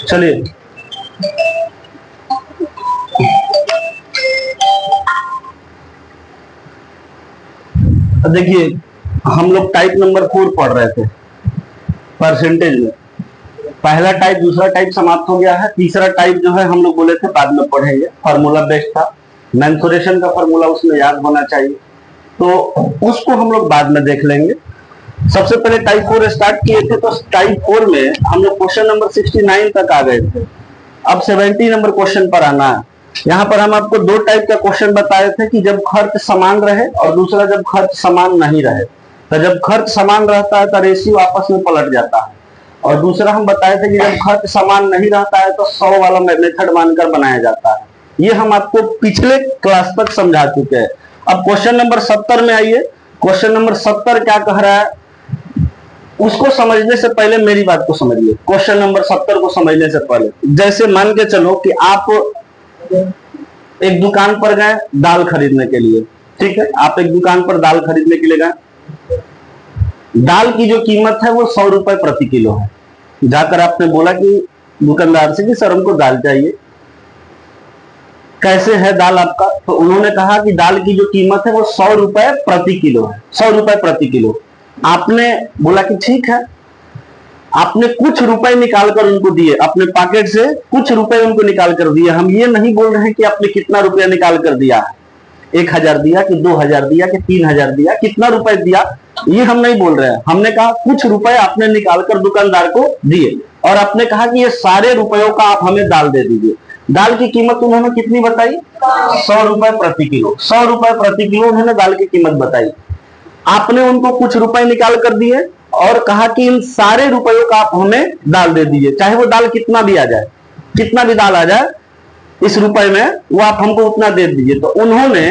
चलिए देखिए, हम लोग टाइप नंबर 4 पढ़ रहे थे परसेंटेज में। पहला टाइप दूसरा टाइप समाप्त हो गया है। तीसरा टाइप जो है हम लोग बोले थे बाद में पढ़ेंगे, फार्मूला बेस्ड था, मेंसुरेशन का फार्मूला उसमें याद होना चाहिए, तो उसको हम लोग बाद में देख लेंगे। सबसे पहले टाइप 4 स्टार्ट किए थे, तो टाइप 4 में हम लोग क्वेश्चन नंबर 69 तक आ गए थे। अब 70 नंबर क्वेश्चन पर आना है। यहाँ पर हम आपको दो टाइप का क्वेश्चन बताए थे कि जब खर्च समान रहे और दूसरा जब खर्च समान नहीं रहे। तो जब खर्च समान रहता है तो रेशियो आपस में पलट जाता है, और दूसरा हम बताए थे कि जब खर्च समान नहीं रहता है तो 100 वाला मेथड मानकर बनाया जाता है। ये हम आपको पिछले क्लास तक समझा चुके हैं। अब क्वेश्चन नंबर 70 में आइए। क्वेश्चन नंबर 70 क्या कह रहा है, उसको समझने से पहले मेरी बात को समझिए। क्वेश्चन नंबर 70 को समझने से पहले, जैसे मान के चलो कि आप एक दुकान पर गए दाल खरीदने के लिए, ठीक है, आप एक दुकान पर दाल खरीदने के लिए गए। दाल की जो कीमत है वो 100 रुपए प्रति किलो है। जाकर आपने बोला कि दुकानदार से कि सर हमको दाल चाहिए, कैसे है दाल आपका? तो उन्होंने कहा कि दाल की जो कीमत है वो 100 रुपए प्रति किलो है, 100 रुपए प्रति किलो। आपने बोला कि ठीक है, आपने कुछ रुपए निकाल कर उनको दिए, अपने पॉकेट से कुछ रुपए उनको निकाल कर दिए। हम ये नहीं बोल रहे हैं कि आपने कितना रुपया निकाल कर दिया है, 1000 दिया कि 2000 दिया कि 3000 दिया, कितना रुपए दिया ये हम नहीं बोल रहे हैं। हमने कहा कुछ रुपए आपने निकाल कर दुकानदार को दिए और आपने कहा कि ये सारे रुपयों का आप हमें दाल दे दीजिए। दाल की कीमत उन्होंने कितनी बताई? 100 रुपए प्रति किलो। 100 रुपए प्रति किलो उन्होंने दाल की कीमत बताई। आपने उनको कुछ रुपए निकाल कर दिए और कहा कि इन सारे रुपयों का आप हमें दाल दे दीजिए, चाहे वो दाल कितना भी आ जाए, कितना भी दाल आ जाए इस रुपए में, वो आप हमको उतना दे दीजिए। तो उन्होंने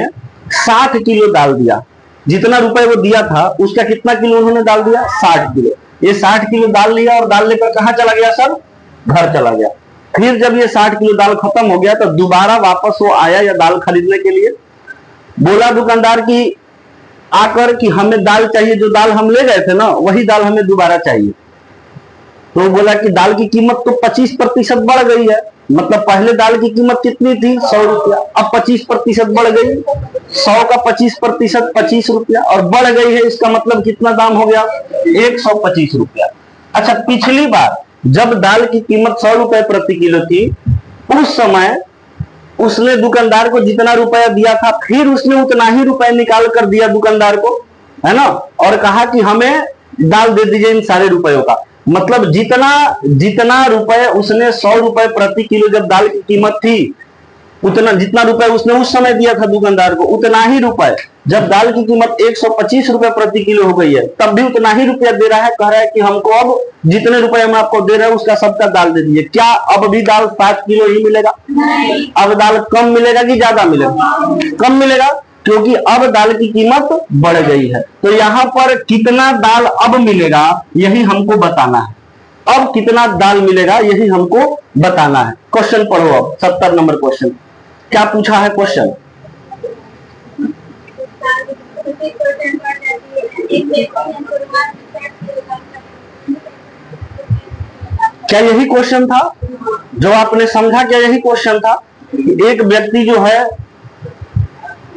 60 किलो दाल दिया। जितना रुपए वो दिया था उसका कितना किलो उन्होंने दाल दिया? 60 किलो। ये 60 किलो दाल लिया और दाल लेकर कहां चला गया सर? घर चला गया। फिर जब ये 60 किलो दाल खत्म हो गया तो दोबारा वापस वो आया या दाल खरीदने के लिए, बोला दुकानदार की आकर कि हमें दाल चाहिए, जो दाल हम ले गए थे ना वही दाल हमें दोबारा चाहिए। तो बोला कि दाल की कीमत तो 25% बढ़ गई है। मतलब पहले दाल की कीमत कितनी थी? 100 रुपया, अब 25% बढ़ गई। 100 का 25% 25 रुपया और बढ़ गई है, इसका मतलब कितना दाम हो गया? 125 रुपया। अच्छा, पिछली बार जब दाल की कीमत 100 रुपए प्रति किलो थी उस समय उसने दुकानदार को जितना रुपया दिया था फिर उसने उतना ही रुपया निकाल कर दिया दुकानदार को, है ना, और कहा कि हमें दाल दे दीजिए इन सारे रुपयों का। मतलब जितना जितना रुपए उसने 100 रुपए प्रति किलो जब दाल की कीमत थी, उतना जितना रुपए उसने उस समय दिया था दुकानदार को, उतना ही रुपए जब दाल की कीमत 125 रुपए प्रति किलो हो गई है तब भी उतना ही रुपया दे रहा है। कह रहा है कि हमको अब जितने रुपए हम आपको दे रहे हैं उसका सबका दाल दे दीजिए। क्या अब भी दाल 7 किलो ही मिलेगा? नहीं। अब दाल कम मिलेगा कि ज्यादा मिलेगा? कम मिलेगा, क्योंकि अब दाल की कीमत बढ़ गई है। तो यहाँ पर कितना दाल अब मिलेगा यही हमको बताना है। अब कितना दाल मिलेगा यही हमको बताना है। क्वेश्चन पढ़ो अब 70 नंबर क्वेश्चन। क्या पूछा है क्वेश्चन? क्या यही क्वेश्चन था जो आपने समझा? क्या यही क्वेश्चन था? एक व्यक्ति जो है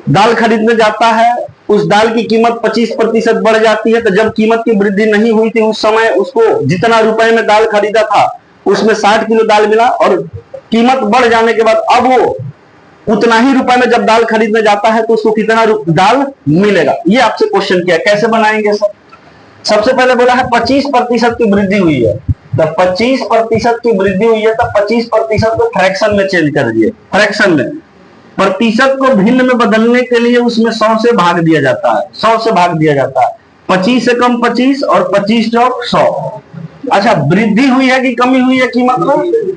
दाल खरीदने जाता है, उस दाल की कीमत 25% बढ़ जाती है। तो जब कीमत की वृद्धि नहीं हुई थी उस समय उसको जितना रुपए में दाल खरीदा था उसमें 60 किलो दाल मिला, और कीमत बढ़ जाने के बाद अब वो उतना ही रुपए में जब दाल खरीदने जाता है तो उसको कितना दाल मिलेगा। ये आपसे क्वेश्चन किया, कैसे बनाएंगे सर? सबसे पहले बोला है 25% की वृद्धि हुई है। तो 25% की वृद्धि हुई है तो 25% को फ्रैक्शन में चेंज कर दिए। फ्रैक्शन में प्रतिशत को भिन्न में बदलने के लिए उसमें 100 से भाग दिया जाता है। 100 से भाग दिया जाता है। 25 से कम 25 और 25 चौक 100। अच्छा, वृद्धि हुई है कि कमी हुई है कीमत में?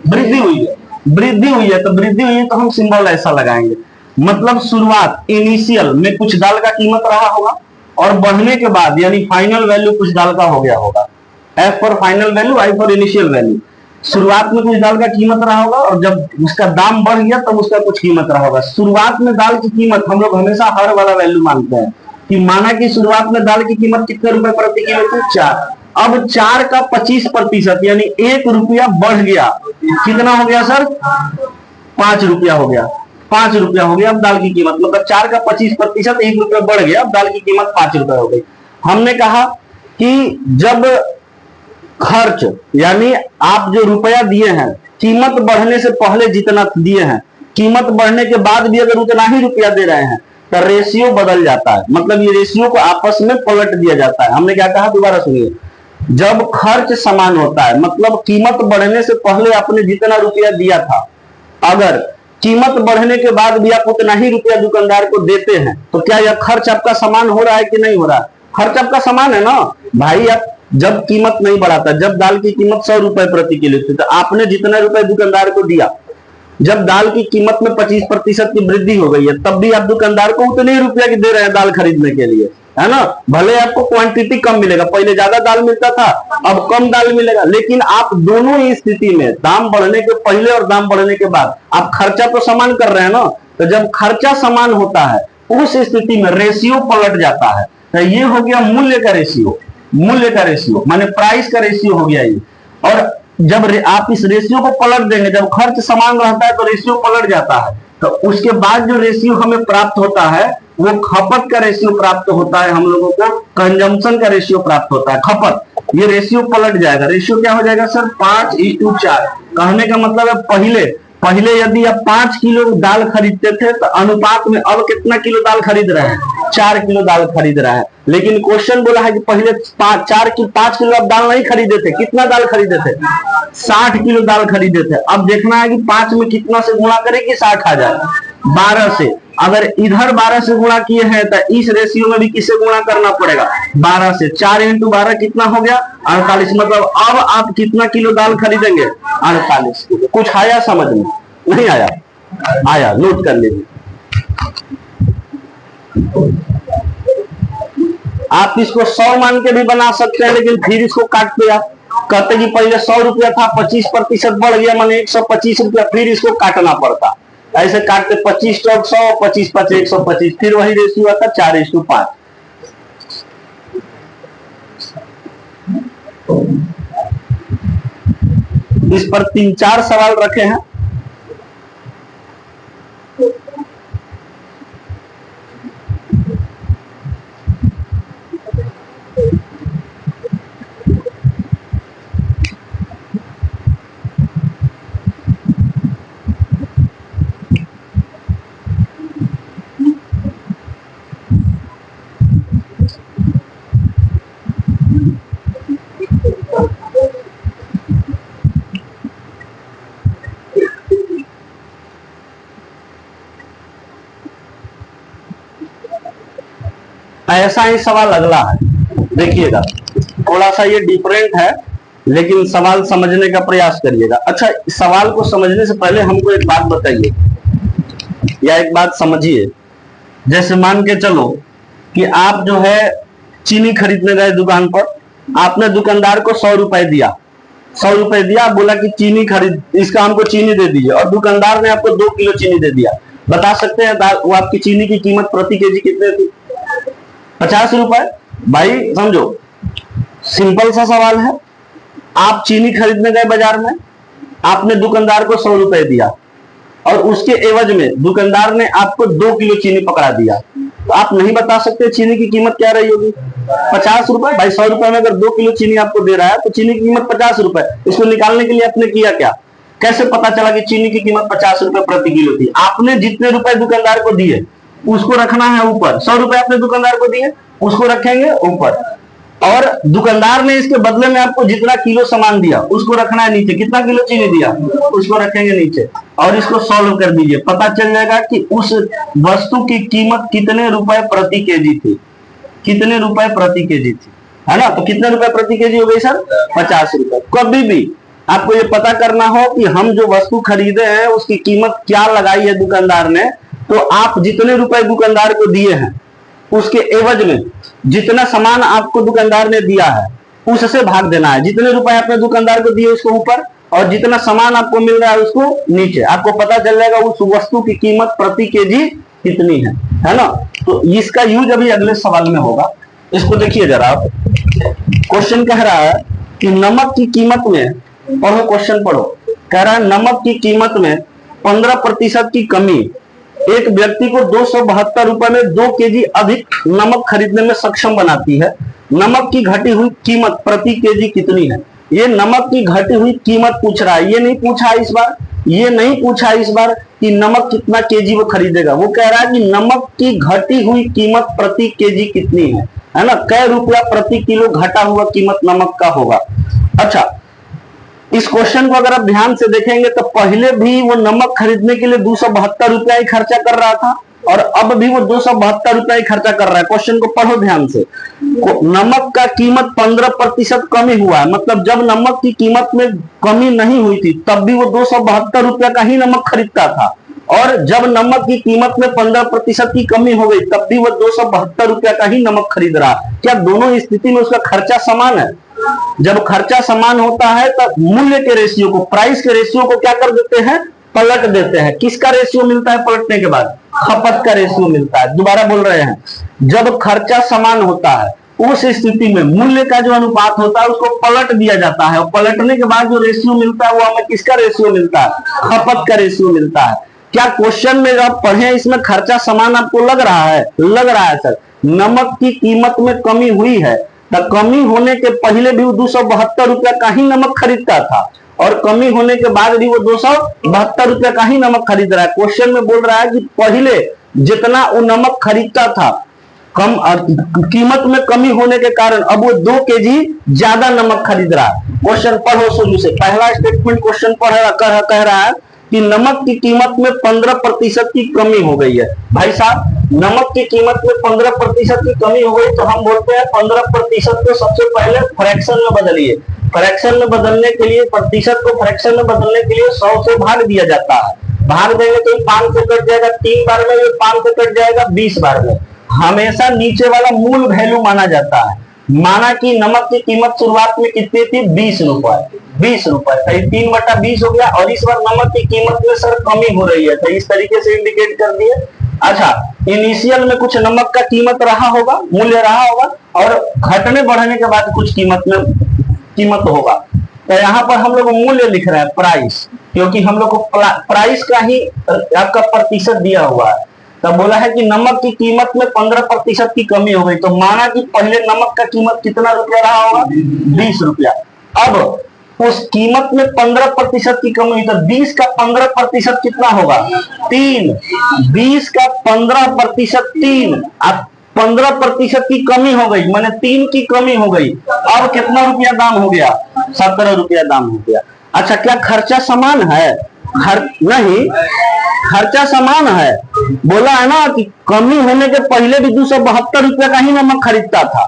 वृद्धि हुई है। वृद्धि हुई है तो वृद्धि हुई है तो हम सिंबल ऐसा लगाएंगे, मतलब शुरुआत इनिशियल में कुछ दाल का कीमत रहा होगा और बढ़ने के बाद यानी फाइनल वैल्यू कुछ दाल का हो गया होगा। F for final value, I for initial value. शुरुआत में कुछ दाल का कीमत रहा होगा और जब उसका दाम बढ़ गया तब उसका कुछ कीमत रहा होगा। शुरुआत में दाल की कीमत हम लोग हमेशा हर वाला वैल्यू मानते हैं कि माना कि शुरुआत में दाल की कीमत कितने रुपए प्रति किलो थी? 4। अब 4 का 25% यानी 1 रुपया बढ़ गया, कितना हो गया सर? 5 रुपया हो गया, 5 रुपया हो गया अब दाल की कीमत, मतलब 4 का 25% 1 रुपया बढ़ गया, अब दाल की कीमत 5 रुपया हो गई। हमने कहा कि जब खर्च यानी आप जो रुपया दिए हैं कीमत बढ़ने से पहले जितना दिए हैं, कीमत बढ़ने के बाद भी अगर उतना ही रुपया दे रहे हैं तो रेशियो बदल जाता है, मतलब ये रेशियो को आपस में पलट दिया जाता है। हमने क्या कहा, दोबारा सुनिए। जब खर्च समान होता है, मतलब कीमत बढ़ने से पहले आपने जितना रुपया दिया था, अगर कीमत बढ़ने के बाद भी आप उतना ही रुपया दुकानदार को देते हैं, तो क्या यह खर्च आपका समान हो रहा है कि नहीं हो रहा है? खर्च आपका समान है ना भाई। आप जब कीमत नहीं बढ़ाता, जब दाल की कीमत 100 रुपए प्रति किलो थी, तो आपने जितना रुपए दुकानदार को दिया, जब दाल की कीमत में 25% की वृद्धि हो गई है, तब भी आप दुकानदार को उतने ही रुपया की दे रहे हैं दाल खरीदने के लिए, है ना। भले आपको क्वांटिटी कम मिलेगा, पहले ज्यादा दाल मिलता था, अब कम दाल मिलेगा, लेकिन आप दोनों ही स्थिति में, दाम बढ़ने के पहले और दाम बढ़ने के बाद, आप खर्चा तो समान कर रहे हैं ना। तो जब खर्चा समान होता है उस स्थिति में रेशियो पलट जाता है। तो ये हो गया मूल्य का रेशियो, मूल्य का रेशियो माने प्राइस का रेशियो हो गया ये। और जब आप इस रेशियो को पलट देंगे, जब खर्च समान रहता है तो रेशियो पलट जाता है, तो उसके बाद जो रेशियो हमें प्राप्त होता है वो खपत का रेशियो प्राप्त होता है, हम लोगों को कंजम्पशन का रेशियो प्राप्त होता है, खपत। ये रेशियो पलट जाएगा, रेशियो क्या हो जाएगा सर? 5:4। कहने का मतलब है पहले यदि आप 5 किलो दाल खरीदते थे तो अनुपात में अब कितना किलो दाल खरीद रहे हैं? 4 किलो दाल खरीद रहे हैं। लेकिन क्वेश्चन बोला है कि पहले 5 किलो आप दाल नहीं खरीदे थे, कितना दाल खरीदे थे? 60 किलो दाल खरीदे थे। अब देखना है कि 5 में कितना से गुणा करें कि 60 आ जाए? 12 से। अगर इधर 12 से गुणा किए हैं तो इस रेशियो में भी किससे गुणा करना पड़ेगा? 12 से। 4 × 12 कितना हो गया? 48। मतलब अब आप कितना किलो दाल खरीदेंगे? 48 किलो। कुछ आया समझ में? नहीं आया? आया, नोट कर लीजिए। आप इसको 100 मान के भी बना सकते हैं, लेकिन फिर इसको काटते आप कहते कि पहले 100 रुपया था, 25% बढ़ गया माने 125 रुपया, फिर इसको काटना पड़ता। ऐसे काटते 25 × 100, 25 × 5 125, फिर वही रेशियो आता 4:5। इस पर 3-4 सवाल रखे हैं। ऐसा ही सवाल अगला है, देखिएगा। थोड़ा सा ये डिफरेंट है, लेकिन सवाल समझने का प्रयास करिएगा। अच्छा, सवाल को समझने से पहले हमको एक बात बताइए या एक बात समझिए। जैसे मान के चलो कि आप जो है चीनी खरीदने गए दुकान पर, आपने दुकानदार को 100 रुपए दिया, 100 रुपए दिया, बोला कि चीनी खरीद, इसका हमको चीनी दे दीजिए, और दुकानदार ने आपको 2 किलो चीनी दे दिया। बता सकते हैं वो आपकी चीनी की कीमत प्रति केजी कितने थी? 50 रुपए। भाई समझो, सिंपल सा सवाल है। आप चीनी खरीदने गए बाजार में, आपने दुकानदार को 100 रुपए दिया, और उसके एवज में दुकानदार ने आपको 2 किलो चीनी पकड़ा दिया, तो आप नहीं बता सकते चीनी की कीमत क्या रही होगी? 50 रुपए। भाई 100 रुपए में अगर 2 किलो चीनी आपको दे रहा है तो चीनी की कीमत 50 रुपए। इसको निकालने के लिए आपने किया क्या? कैसे पता चला कि चीनी की कीमत 50 रुपए प्रति किलो थी? आपने जितने रुपए दुकानदार को दिए उसको रखना है ऊपर। 100 रुपए आपने दुकानदार को दिए, उसको रखेंगे ऊपर, और दुकानदार ने इसके बदले में आपको जितना किलो सामान दिया उसको रखना है नीचे। कितना किलो चीनी दिया उसको रखेंगे नीचे, और इसको सॉल्व कर दीजिए। पता चल जाएगा कि उस वस्तु की कीमत कितने रुपए प्रति केजी थी, कितने रुपए प्रति केजी थी, है ना। तो कितने रुपए प्रति केजी हो गई सर? 50 रुपए। कभी भी आपको ये पता करना हो कि हम जो वस्तु खरीदे हैं उसकी कीमत क्या लगाई है दुकानदार ने, तो आप जितने रुपए दुकानदार को दिए हैं उसके एवज में जितना सामान आपको दुकानदार ने दिया है उससे भाग देना है। जितने रुपए आपने दुकानदार को दिए उसको ऊपर, और जितना सामान आपको मिल रहा है उसको नीचे। आपको पता चल जाएगा उस वस्तु की कीमत प्रति केजी कितनी है ना। तो इसका यूज अभी अगले सवाल में होगा। इसको देखिए जरा आप, क्वेश्चन कह रहा है कि नमक की कीमत में, पढ़ो क्वेश्चन पढ़ो, कह रहा है नमक की कीमत में 15% की कमी एक व्यक्ति को 272 रुपए में 2 केजी अधिक नमक खरीदने में सक्षम बनाती है। नमक की घटी हुई कीमत प्रति केजी कितनी है? ये नमक की घटी हुई कीमत पूछ रहा है, ये नहीं पूछा इस बार, ये नहीं पूछा इस बार कि नमक कितना केजी वो खरीदेगा। वो कह रहा है कि नमक की घटी हुई कीमत प्रति केजी कितनी है ना, कै रुपया प्रति किलो घटा हुआ कीमत नमक का होगा। अच्छा, इस क्वेश्चन को अगर आप ध्यान से देखेंगे तो पहले भी वो नमक खरीदने के लिए 272 रुपया ही खर्चा कर रहा था और अब भी वो 272 रुपया ही खर्चा कर रहा है। क्वेश्चन को पढ़ो ध्यान से, नमक का कीमत 15% कमी हुआ है, मतलब जब नमक की कीमत में कमी नहीं हुई थी तब भी वो 272 रुपया का ही नमक खरीदता था, और जब नमक की कीमत में 15% की कमी हो गई तब भी वो 272 रुपया का ही नमक खरीद रहा। क्या दोनों स्थिति में उसका खर्चा समान है? जब खर्चा समान होता है तब मूल्य के रेशियो को, प्राइस के रेशियो को क्या कर देते हैं? पलट देते हैं। किसका रेशियो मिलता है पलटने के बाद? खपत का रेशियो मिलता है। दोबारा बोल रहे हैं, जब खर्चा समान होता है उस स्थिति में मूल्य का जो अनुपात होता है उसको पलट दिया जाता है, और पलटने के बाद जो रेशियो मिलता है वो हमें किसका रेशियो मिलता है? खपत का रेशियो मिलता है। क्या क्वेश्चन में जब पढ़े इसमें खर्चा समान आपको लग रहा है? लग रहा है सर। नमक की कीमत में कमी हुई है तो कमी होने के पहले भी वो 272 रुपया का ही नमक खरीदता था और कमी होने के बाद भी वो 272 रुपया का ही नमक खरीद रहा है। क्वेश्चन में बोल रहा है कि पहले जितना वो नमक खरीदता था, कम कीमत में कमी होने के कारण अब वो 2 केजी ज्यादा नमक खरीद रहा है। क्वेश्चन पढ़ो शुरू से, पहला स्टेटमेंट क्वेश्चन कह रहा है कि नमक की कीमत में 15% की कमी हो गई है। भाई साहब, नमक की कीमत में 15% की कमी हो गई तो हम बोलते हैं 15% को सबसे पहले फ्रैक्शन में बदलिए। फ्रैक्शन में बदलने के लिए, प्रतिशत को फ्रैक्शन में बदलने के लिए 100 से भाग दिया जाता है। भाग देंगे तो 5 से कट जाएगा 3 बार में, 5 से कट जाएगा 20 बार में। हमेशा नीचे वाला मूल वैल्यू माना जाता है। माना कि नमक की कीमत शुरुआत में कितनी थी? 20 रुपए। 20 रुपए, तो 3/20 हो गया, और इस बार नमक की कीमत में सर कमी हो रही है तो इस तरीके से इंडिकेट कर दिए। अच्छा, इनिशियल में कुछ नमक का कीमत रहा होगा, मूल्य रहा होगा, और घटने बढ़ने के बाद कुछ कीमत होगा। तो यहाँ पर हम लोग मूल्य लिख रहे हैं प्राइस, क्योंकि हम लोग को प्राइस का ही आपका प्रतिशत दिया हुआ है। तब बोला है कि नमक की कीमत में 15% की कमी हो गई, तो माना कि पहले नमक का कीमत कितना रुपया रहा होगा? 20 रुपया। अब उस कीमत में 15% की कमी हुई तो 20 का 15% कितना होगा? 3। 20 का 15% 3। अब 15% की कमी हो गई, माने 3 की कमी हो गई। अब कितना रुपया दाम हो गया? 17 रुपया दाम हो गया। अच्छा, क्या खर्चा समान है? नहीं, खर्चा समान है। बोला है ना कि कमी होने के पहले भी 272 रुपया का ही नमक खरीदता था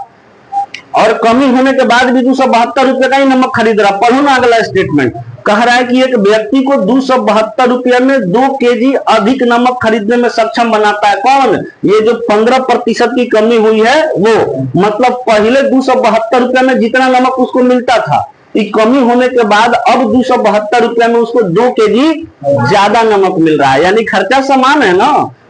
और कमी होने के बाद भी 272 रुपये का ही नमक खरीद रहा। पढ़ो ना अगला स्टेटमेंट, कह रहा है कि एक व्यक्ति को 272 रुपये में 2 केजी अधिक नमक खरीदने में सक्षम बनाता है। कौन? ये जो 15% की कमी हुई है वो, मतलब पहले 272 रुपये में जितना नमक उसको मिलता था, कमी होने के बाद अब 272 रुपये में उसको 2 केजी ज्यादा नमक मिल रहा है। यानी खर्चा समान है ना,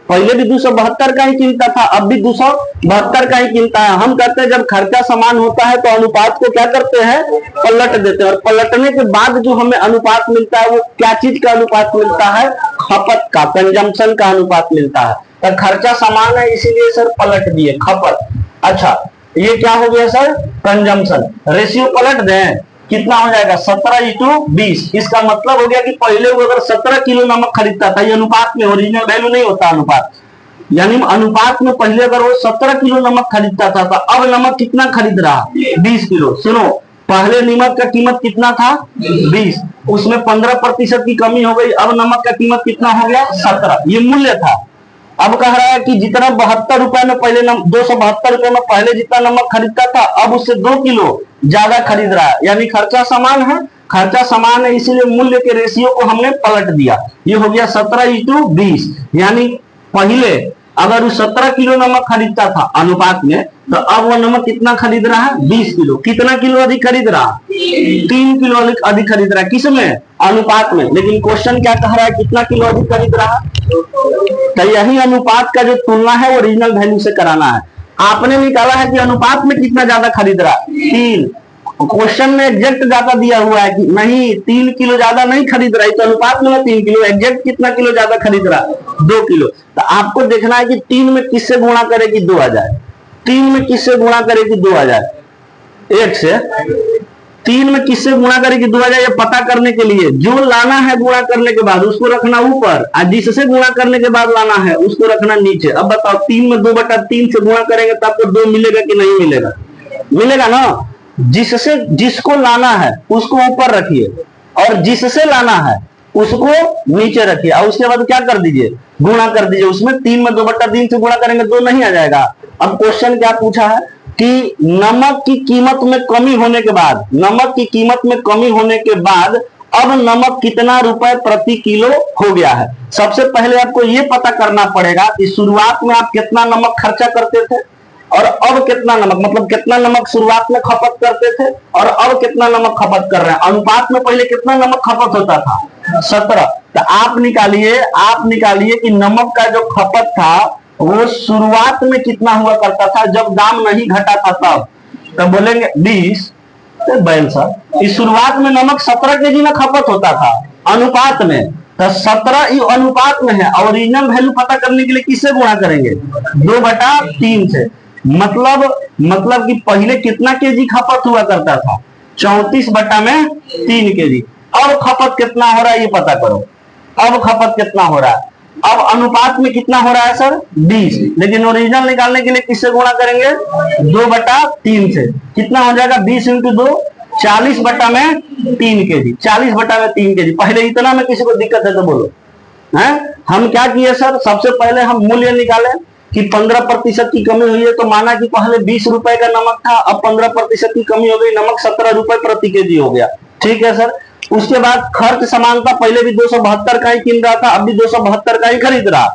पहले भी 272 का ही कीमता था, अब भी 272 का ही कीमता है। हम कहते हैं जब खर्चा समान होता है तो अनुपात को क्या करते हैं? पलट देते हैं, और पलटने के बाद जो हमें अनुपात मिलता है वो क्या चीज का अनुपात मिलता है? खपत का, कंजम्पशन का अनुपात मिलता है। तो खर्चा समान है इसीलिए सर पलट दिए खपत। अच्छा, ये क्या हो गया सर? कंजम्पशन। रेशियो पलट दें, कितना हो जाएगा? 17:20। इसका मतलब हो गया कि पहले वो अगर 17 किलो नमक खरीदता था, ये अनुपात में, ओरिजिनल वैल्यू नहीं होता अनुपात, यानी अनुपात में पहले अगर वो 17 किलो नमक खरीदता था तो अब नमक कितना खरीद रहा? 20 किलो। सुनो, पहले नमक का कीमत कितना था? 20, उसमें 15% की कमी हो गई, अब नमक का कीमत कितना हो गया? 17। ये मूल्य था। अब कह रहा है कि जितना 72 रुपए में पहले 272 रुपए में पहले जितना नमक खरीदता था अब उससे 2 किलो ज्यादा खरीद रहा है, यानी खर्चा समान है। खर्चा समान है इसीलिए मूल्य के रेशियो को हमने पलट दिया। ये हो गया 17:20, यानी पहले अगर वो 17 किलो नमक खरीदता था अनुपात में, तो अब वो नमक कितना खरीद रहा है? 20 किलो। कितना किलो अधिक खरीद रहा? 3 किलो अधिक खरीद रहा है। किसमें? अनुपात में। लेकिन क्वेश्चन क्या कह रहा है? कितना किलो अधिक खरीद रहा? तो यही अनुपात का जो तुलना है वो ओरिजिनल वैल्यू से कराना है। आपने निकाला है कि अनुपात में कितना ज्यादा खरीद रहा, 3। क्वेश्चन में एग्जैक्ट डाटा दिया हुआ है कि नहीं 3 किलो ज्यादा नहीं खरीद रहा है, तो अनुपात में 3 किलो, एग्जैक्ट कितना किलो ज्यादा खरीद रहा, 2 किलो। तो आपको देखना है कि 3 में किससे गुणा करेगी 2 आ जाए, 3 में किससे गुणा करेगी 2 आ जाए, 1 से 3 में किससे गुणा करेगी 2 आ जाए। ये पता करने के लिए जो लाना है गुणा करने के बाद उसको रखना ऊपर, और जिससे गुणा करने के बाद लाना है उसको रखना नीचे। अब बताओ 3 में 2/3 से गुणा करेंगे तो आपको 2 मिलेगा कि नहीं मिलेगा, मिलेगा ना। जिससे जिसको लाना है उसको ऊपर रखिए और जिससे लाना है उसको नीचे रखिए, और उसके बाद क्या कर दीजिए, गुणा कर दीजिए। उसमें 3 में 2/3 से गुणा करेंगे 2 नहीं आ जाएगा। अब क्वेश्चन क्या पूछा है कि नमक की कीमत में कमी होने के बाद, नमक की कीमत में कमी होने के बाद अब नमक कितना रुपए प्रति किलो हो गया है। सबसे पहले आपको यह पता करना पड़ेगा कि शुरुआत में आप कितना नमक खर्चा करते थे और अब कितना नमक, मतलब कितना नमक शुरुआत में खपत करते थे और अब कितना नमक खपत कर रहे हैं। अनुपात में पहले कितना नमक खपत होता था, 17। तो आप निकालिए कि नमक का जो खपत था वो शुरुआत में कितना हुआ करता था जब दाम नहीं घटा था तब बोलेंगे 20। तो बैल साहब इस शुरुआत में नमक 17 केजी में खपत होता था अनुपात में, तो 17 ये अनुपात में है। ओरिजिनल वैल्यू पता करने के लिए किससे गुणा करेंगे, 2/3 से। मतलब कि पहले कितना केजी खपत हुआ करता था, 34/3 केजी। अब खपत कितना हो रहा है ये पता करो, अब खपत कितना हो रहा है, अब अनुपात में कितना हो रहा है सर 20। लेकिन ओरिजिनल निकालने के लिए किससे गुणा करेंगे, 2/3 से। कितना हो जाएगा 20 × 2, 40/3 केजी, 40/3 केजी। पहले इतना में किसी को दिक्कत है तो बोलो है। हम क्या किए सर, सबसे पहले हम मूल्य निकाले कि 15% की कमी हुई है, तो माना कि पहले 20 रुपए का नमक था, अब 15% की कमी हो गई, नमक 17 रुपए प्रति केजी हो गया। ठीक है सर। उसके बाद खर्च समानता, पहले भी 272 का ही किन रहा था, अब भी 272 का ही खरीद रहा।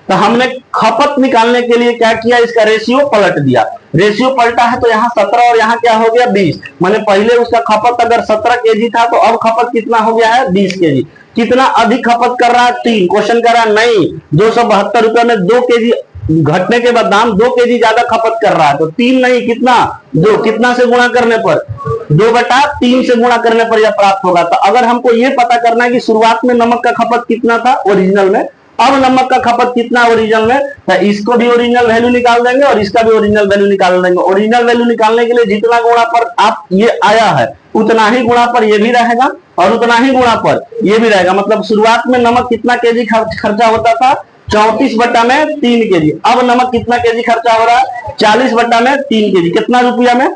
तो हमने खपत निकालने के लिए क्या किया, इसका रेशियो पलट दिया। रेशियो पलटा है तो यहाँ 17 और यहाँ क्या हो गया 20। माने पहले उसका खपत अगर 17 केजी था तो अब खपत कितना हो गया है 20 केजी। कितना अधिक खपत कर रहा है 3। क्वेश्चन कर रहा है नहीं 272 रुपए में 2 केजी घटने के बाद दाम 2 केजी ज्यादा खपत कर रहा है, तो 3 नहीं कितना 2, कितना से गुणा करने पर 2/3 से गुणा करने पर यह प्राप्त होगा। तो अगर हमको यह पता करना है कि शुरुआत में नमक का खपत कितना था ओरिजिनल में, अब नमक का खपत कितना ओरिजिनल में, तो इसको भी ओरिजिनल वैल्यू निकाल देंगे और इसका भी ओरिजिनल वैल्यू निकाल देंगे। ओरिजिनल वैल्यू निकालने के लिए जितना गुणा पर आप ये आया है उतना ही गुणा पर ये भी रहेगा और उतना ही गुणा पर ये भी रहेगा। मतलब शुरुआत में नमक कितना केजी खर्चा होता था 34/3 केजी, अब नमक कितना केजी खर्चा हो रहा है 40/3 केजी। कितना रुपया में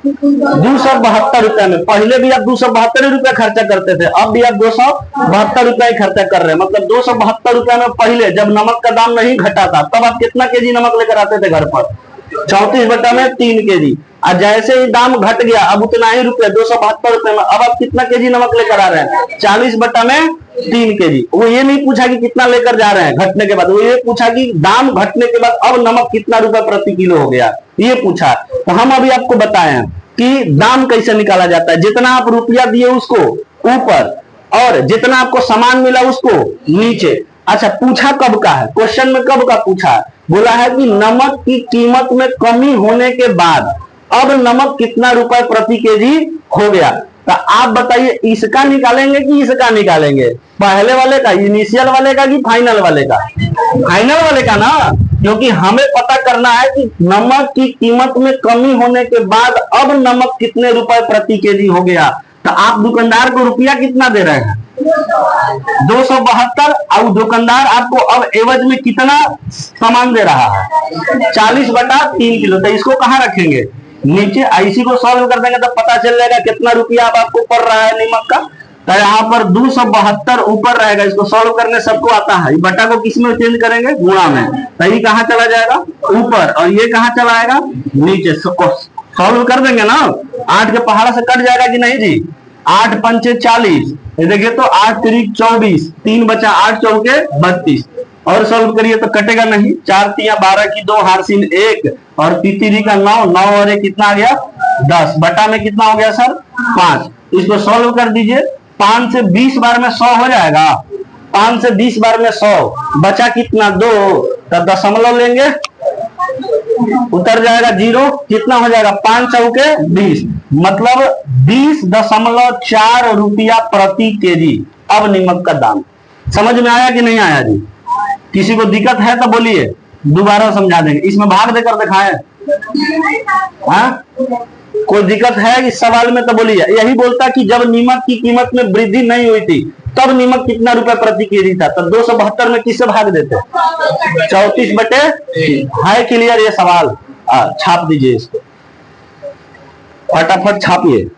272 रुपया में। पहले भी आप 272 रुपया खर्चा करते थे, अब भी आप 272 रुपया खर्चा कर रहे हैं। मतलब 272 रुपया में पहले जब नमक का दाम नहीं घटा था तब आप कितना केजी नमक लेकर आते थे घर पर 34/3 केजी। और जैसे ही दाम घट गया अब उतना ही रुपया 272 रुपए में, अब आप कितना केजी नमक लेकर आ रहे हैं 40/3 केजी। वो ये नहीं पूछा कि कितना लेकर जा रहे हैं घटने के बाद, वो ये पूछा कि दाम घटने के बाद अब नमक कितना रुपए प्रति किलो हो गया, ये पूछा। तो हम अभी आपको बताए हैं कि दाम कैसे निकाला जाता है। जितना आप रुपया दिए उसको ऊपर और जितना आपको सामान मिला उसको नीचे। अच्छा पूछा कब का है, क्वेश्चन में कब का पूछा है, बोला है कि नमक की कीमत में कमी होने के बाद अब नमक कितना रुपए प्रति केजी हो गया। तो आप बताइए इसका निकालेंगे कि इसका निकालेंगे, पहले वाले का, इनिशियल वाले का कि फाइनल वाले का, फाइनल वाले का ना, क्योंकि हमें पता करना है कि नमक की कीमत में कमी होने के बाद अब नमक कितने रुपए प्रति केजी हो गया। तो आप दुकानदार को रुपया कितना दे रहे हैं 272 और दुकानदार आपको अब एवज में कितना सामान दे रहा है 40/3 किलो। तो इसको कहाँ रखेंगे नीचे, इसी को सॉल्व कर देंगे तो पता चल जाएगा कितना रुपया अब आपको पड़ रहा है नमक का। तो यहाँ पर 272 ऊपर रहेगा, इसको सॉल्व करने सबको आता है। बटा को किस में चेंज करेंगे गुणा में, तो ये कहाँ चला जाएगा ऊपर और ये कहाँ चला आएगा नीचे। सॉल्व कर देंगे ना, 8 के पहाड़ा से कट जाएगा कि नहीं जी, 8 पंचे 40, देखिए तो 8 3 24, 3 बचा 8 चौके 32 और सॉल्व करिए तो कटेगा नहीं। 4 3 12 की 2 हारसीन 1 और तीसरी का 9 9 और 1 कितना आ गया 10, बटा में कितना हो गया सर 5। इसको सॉल्व कर दीजिए, 5 से 20 बार में 100 हो जाएगा, 5 से 20 बार में 100 बचा कितना 2, तो दशमलव लेंगे उतर जाएगा जीरो, कितना हो जाएगा 5 चौके 20, मतलब 20.4 रुपया प्रति केजी अब नमक का दाम। समझ में आया कि नहीं आया जी? किसी को दिक्कत है तो बोलिए, दोबारा समझा देंगे। इसमें भाग देकर दिखाएं, हाँ कोई दिक्कत है इस सवाल में तो बोलिए। यही बोलता कि जब नमक की कीमत में वृद्धि नहीं हुई थी तब नमक कितना रुपए प्रति केजी था, तो 272 में किससे भाग देते? 34/, है क्लियर ये सवाल? छाप दीजिए इसको, फटाफट छापिए।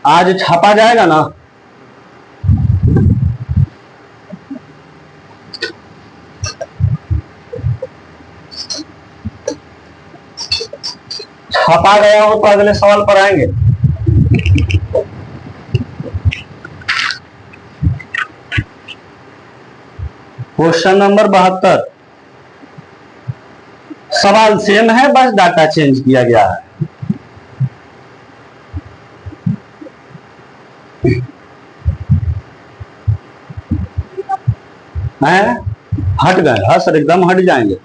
आज छापा जाएगा ना? छापा गया हो तो अगले सवाल पर आएंगे। क्वेश्चन नंबर 72, सवाल सेम है, बस डाटा चेंज किया गया है। हट गए? हाँ सर एकदम हट जाएंगे।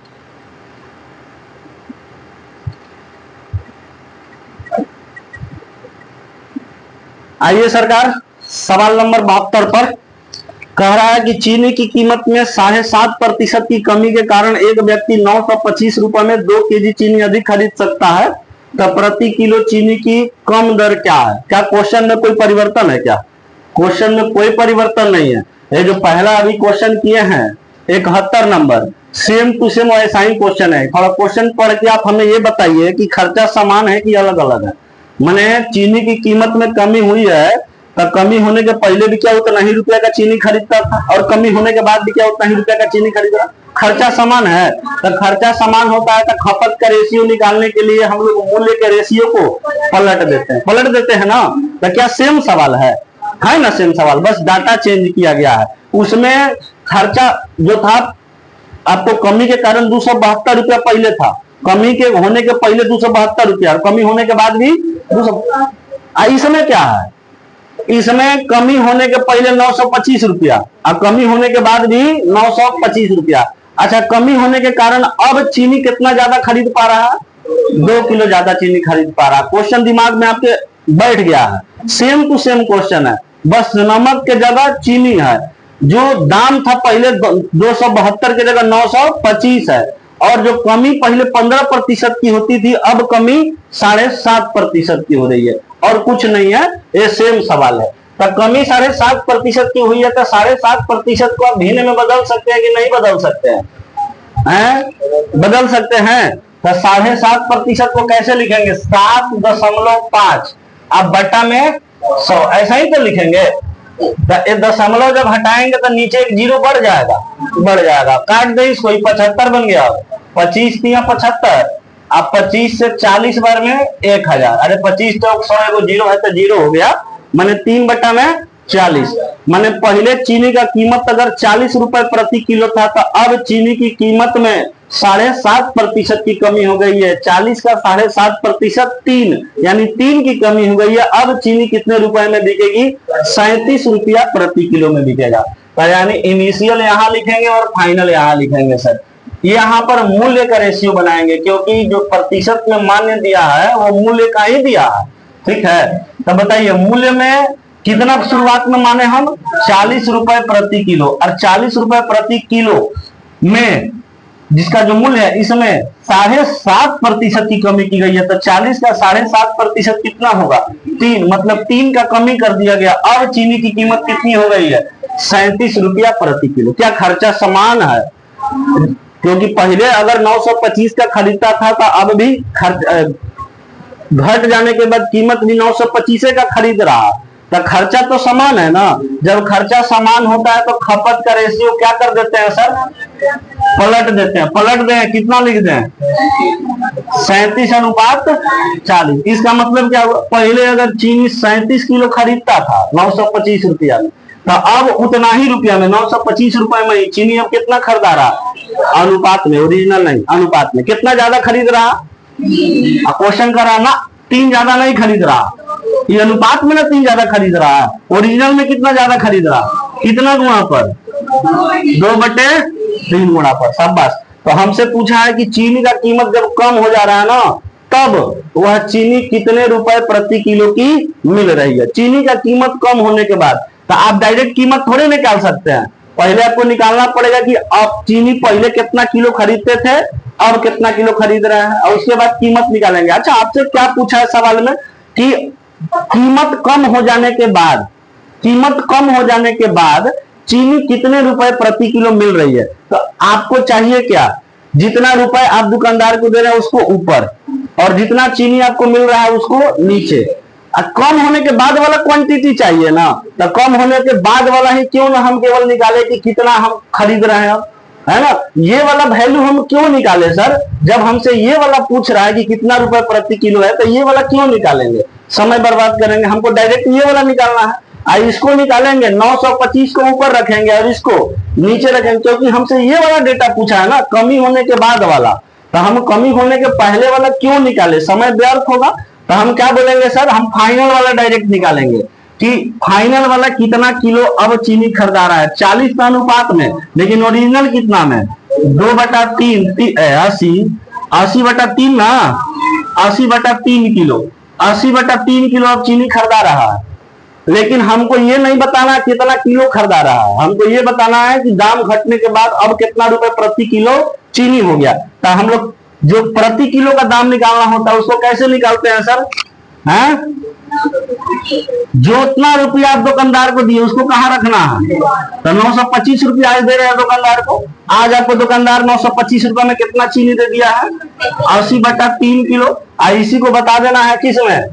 आइए सरकार, सवाल नंबर 72 पर कह रहा है कि चीनी की कीमत में 7.5% की कमी के कारण एक व्यक्ति 925 रुपए में 2 केजी चीनी अधिक खरीद सकता है, तो प्रति किलो चीनी की कम दर क्या है? क्या क्वेश्चन में कोई परिवर्तन है? क्या क्वेश्चन में कोई परिवर्तन नहीं है। ये जो पहला अभी क्वेश्चन किए हैं 71 नंबर, सेम टू सेम ऐसा ही क्वेश्चन है। थोड़ा क्वेश्चन पढ़ के आप हमें ये बताइए कि खर्चा समान है कि अलग अलग है। माने चीनी की कीमत में कमी हुई है तो कमी होने के पहले भी क्या उतना ही रुपया का चीनी खरीदता था और कमी होने के बाद भी क्या उतना ही रुपया का चीनी खरीद रहा। खर्चा समान है तो खर्चा समान होता है तो खपत का रेशियो निकालने के लिए हम लोग मूल्य के रेशियो को पलट देते हैं ना। तो क्या सेम सवाल है ना? सेम सवाल, बस डाटा चेंज किया गया है। उसमें खर्चा जो था आपको कमी के कारण 272 रुपया पहले था, कमी के होने के पहले 272 रुपया और कमी होने के बाद भी 200। इसमें क्या है? इसमें कमी होने के पहले 925 रुपया और कमी होने के बाद भी 925 रुपया। अच्छा, कमी होने के कारण अब चीनी कितना ज्यादा खरीद पा रहा है? 2 किलो ज्यादा चीनी खरीद पा रहा है। क्वेश्चन दिमाग में आपके बैठ गया है, सेम टू सेम क्वेश्चन है, बस नमक के जगह चीनी है। जो दाम था पहले 272 की जगह 925 है और जो कमी पहले 15% की होती थी अब कमी 7.5% की हो रही है और कुछ नहीं है। ये सेम सवाल है। तो कमी 7.5% की हुई है तो 7.5% को आप भिन्न में बदल सकते हैं कि नहीं बदल सकते हैं? बदल सकते हैं। तो 7.5% को कैसे लिखेंगे? 7.5 आप बटा में 100 ऐसा ही तो लिखेंगे। तो दशमलव जब हटाएंगे तो नीचे एक जीरो बढ़ जाएगा, काट दे इसको, 75 बन गया। 25 या 75, अब 25 से 40 बार में 1000। अरे 25 तो 100 जीरो है तो जीरो हो गया, माने 3 बटा में 40। माने पहले चीनी का कीमत अगर 40 रुपए प्रति किलो था तो अब चीनी की कीमत में 7.5% की कमी हो गई है। 40 का 7.5% 3, यानी 3 की कमी हो गई है। अब चीनी कितने रुपए में बिकेगी? 37 रुपया प्रति किलो में बिकेगा। तो यानी इनिशियल यहाँ लिखेंगे और फाइनल यहाँ लिखेंगे सर। यहाँ पर मूल्य का रेशियो बनाएंगे क्योंकि जो प्रतिशत में मान्य दिया है वो मूल्य का ही दिया है। ठीक है, तो बताइए मूल्य में कितना शुरुआत में माने हम 40 रुपए प्रति किलो, और 40 रुपए प्रति किलो में जिसका जो मूल्य है इसमें 7.5% की कमी की गई है। तो 40 का 7.5% कितना होगा? 3, मतलब 3 का कमी कर दिया गया। अब चीनी की कीमत कितनी हो गई है? 37 रुपया प्रति किलो। क्या खर्चा समान है? क्योंकि पहले अगर 925 का खरीदता था तो अब भी घट जाने के बाद कीमत भी 925 का खरीद रहा, तो खर्चा तो समान है ना। जब खर्चा समान होता है तो खपत का रेशियो क्या कर देते हैं सर? पलट देते हैं। पलट दें, कितना लिख दें? 37:40। इसका मतलब क्या हुआ? पहले अगर चीनी 37 किलो खरीदता था 925 रुपया में, तो अब उतना ही रुपया में 925 रुपए में ही चीनी अब कितना खरीदा रहा? अनुपात में, ओरिजिनल नहीं, अनुपात में कितना ज्यादा खरीद रहा? क्वेश्चन करा ना, 3 ज्यादा नहीं खरीद रहा, ये अनुपात में ना 3 ज्यादा खरीद रहा है। ओरिजिनल में कितना ज्यादा खरीद रहा? कितना गुणा पर? 2/3 गुणा पर। शाबाश। तो हमसे पूछा है कि चीनी का कीमत जब कम हो जा रहा है ना, तब वह चीनी कितने रुपए प्रति किलो की मिल रही है। चीनी का कीमत कम होने के बाद तो आप डायरेक्ट कीमत थोड़े निकाल सकते हैं। पहले आपको निकालना पड़ेगा कि आप चीनी पहले कितना किलो खरीदते थे, अब कितना किलो खरीद रहे हैं, और उसके बाद कीमत निकालेंगे। अच्छा, आपसे क्या पूछा है सवाल में कि कीमत कम हो जाने के बाद, कीमत कम हो जाने के बाद चीनी कितने रुपए प्रति किलो मिल रही है। तो आपको चाहिए क्या? जितना रुपए आप दुकानदार को दे रहे हैं उसको ऊपर, और जितना चीनी आपको मिल रहा है उसको नीचे। कम होने के बाद वाला क्वांटिटी चाहिए ना, तो कम होने के बाद वाला ही क्यों ना हम केवल निकाले कि कितना हम खरीद रहे हैं, है ना। ये वाला वैल्यू हम क्यों निकाले सर? जब हमसे ये वाला पूछ रहा है कि कितना रुपए प्रति किलो है, तो ये वाला क्यों निकालेंगे? समय बर्बाद करेंगे। हमको डायरेक्ट ये वाला निकालना है। इसको निकालेंगे, 925 को ऊपर रखेंगे और इसको नीचे रखेंगे, क्योंकि हमसे ये वाला डेटा पूछा है ना, कमी होने के बाद वाला। तो हम कमी होने के पहले वाला क्यों निकाले? समय व्यर्थ होगा। तो हम क्या बोलेंगे सर? हम फाइनल वाला डायरेक्ट निकालेंगे कि फाइनल वाला कितना किलो अब चीनी खरीदा रहा है 40 का अनुपात में, लेकिन ओरिजिनल कितना में? 2/3, 80/3 ना, 80/3 किलो, 80/3 किलो अब चीनी खरीदा रहा है। लेकिन हमको ये नहीं बताना कितना किलो खरीदा रहा है, हमको ये बताना है कि दाम घटने के बाद अब कितना रुपए प्रति किलो चीनी हो गया। तो हम लोग जो प्रति किलो का दाम निकालना होता है उसको कैसे निकालते हैं सर? हैं? जो उतना रुपया आप दुकानदार को दिए उसको कहाँ रखना है? तो 925 रुपया आज दे रहे हैं दुकानदार को। आज आपको दुकानदार 925 रुपया में कितना चीनी दे दिया है? 80/3 किलो। इसी को बता देना है किस में?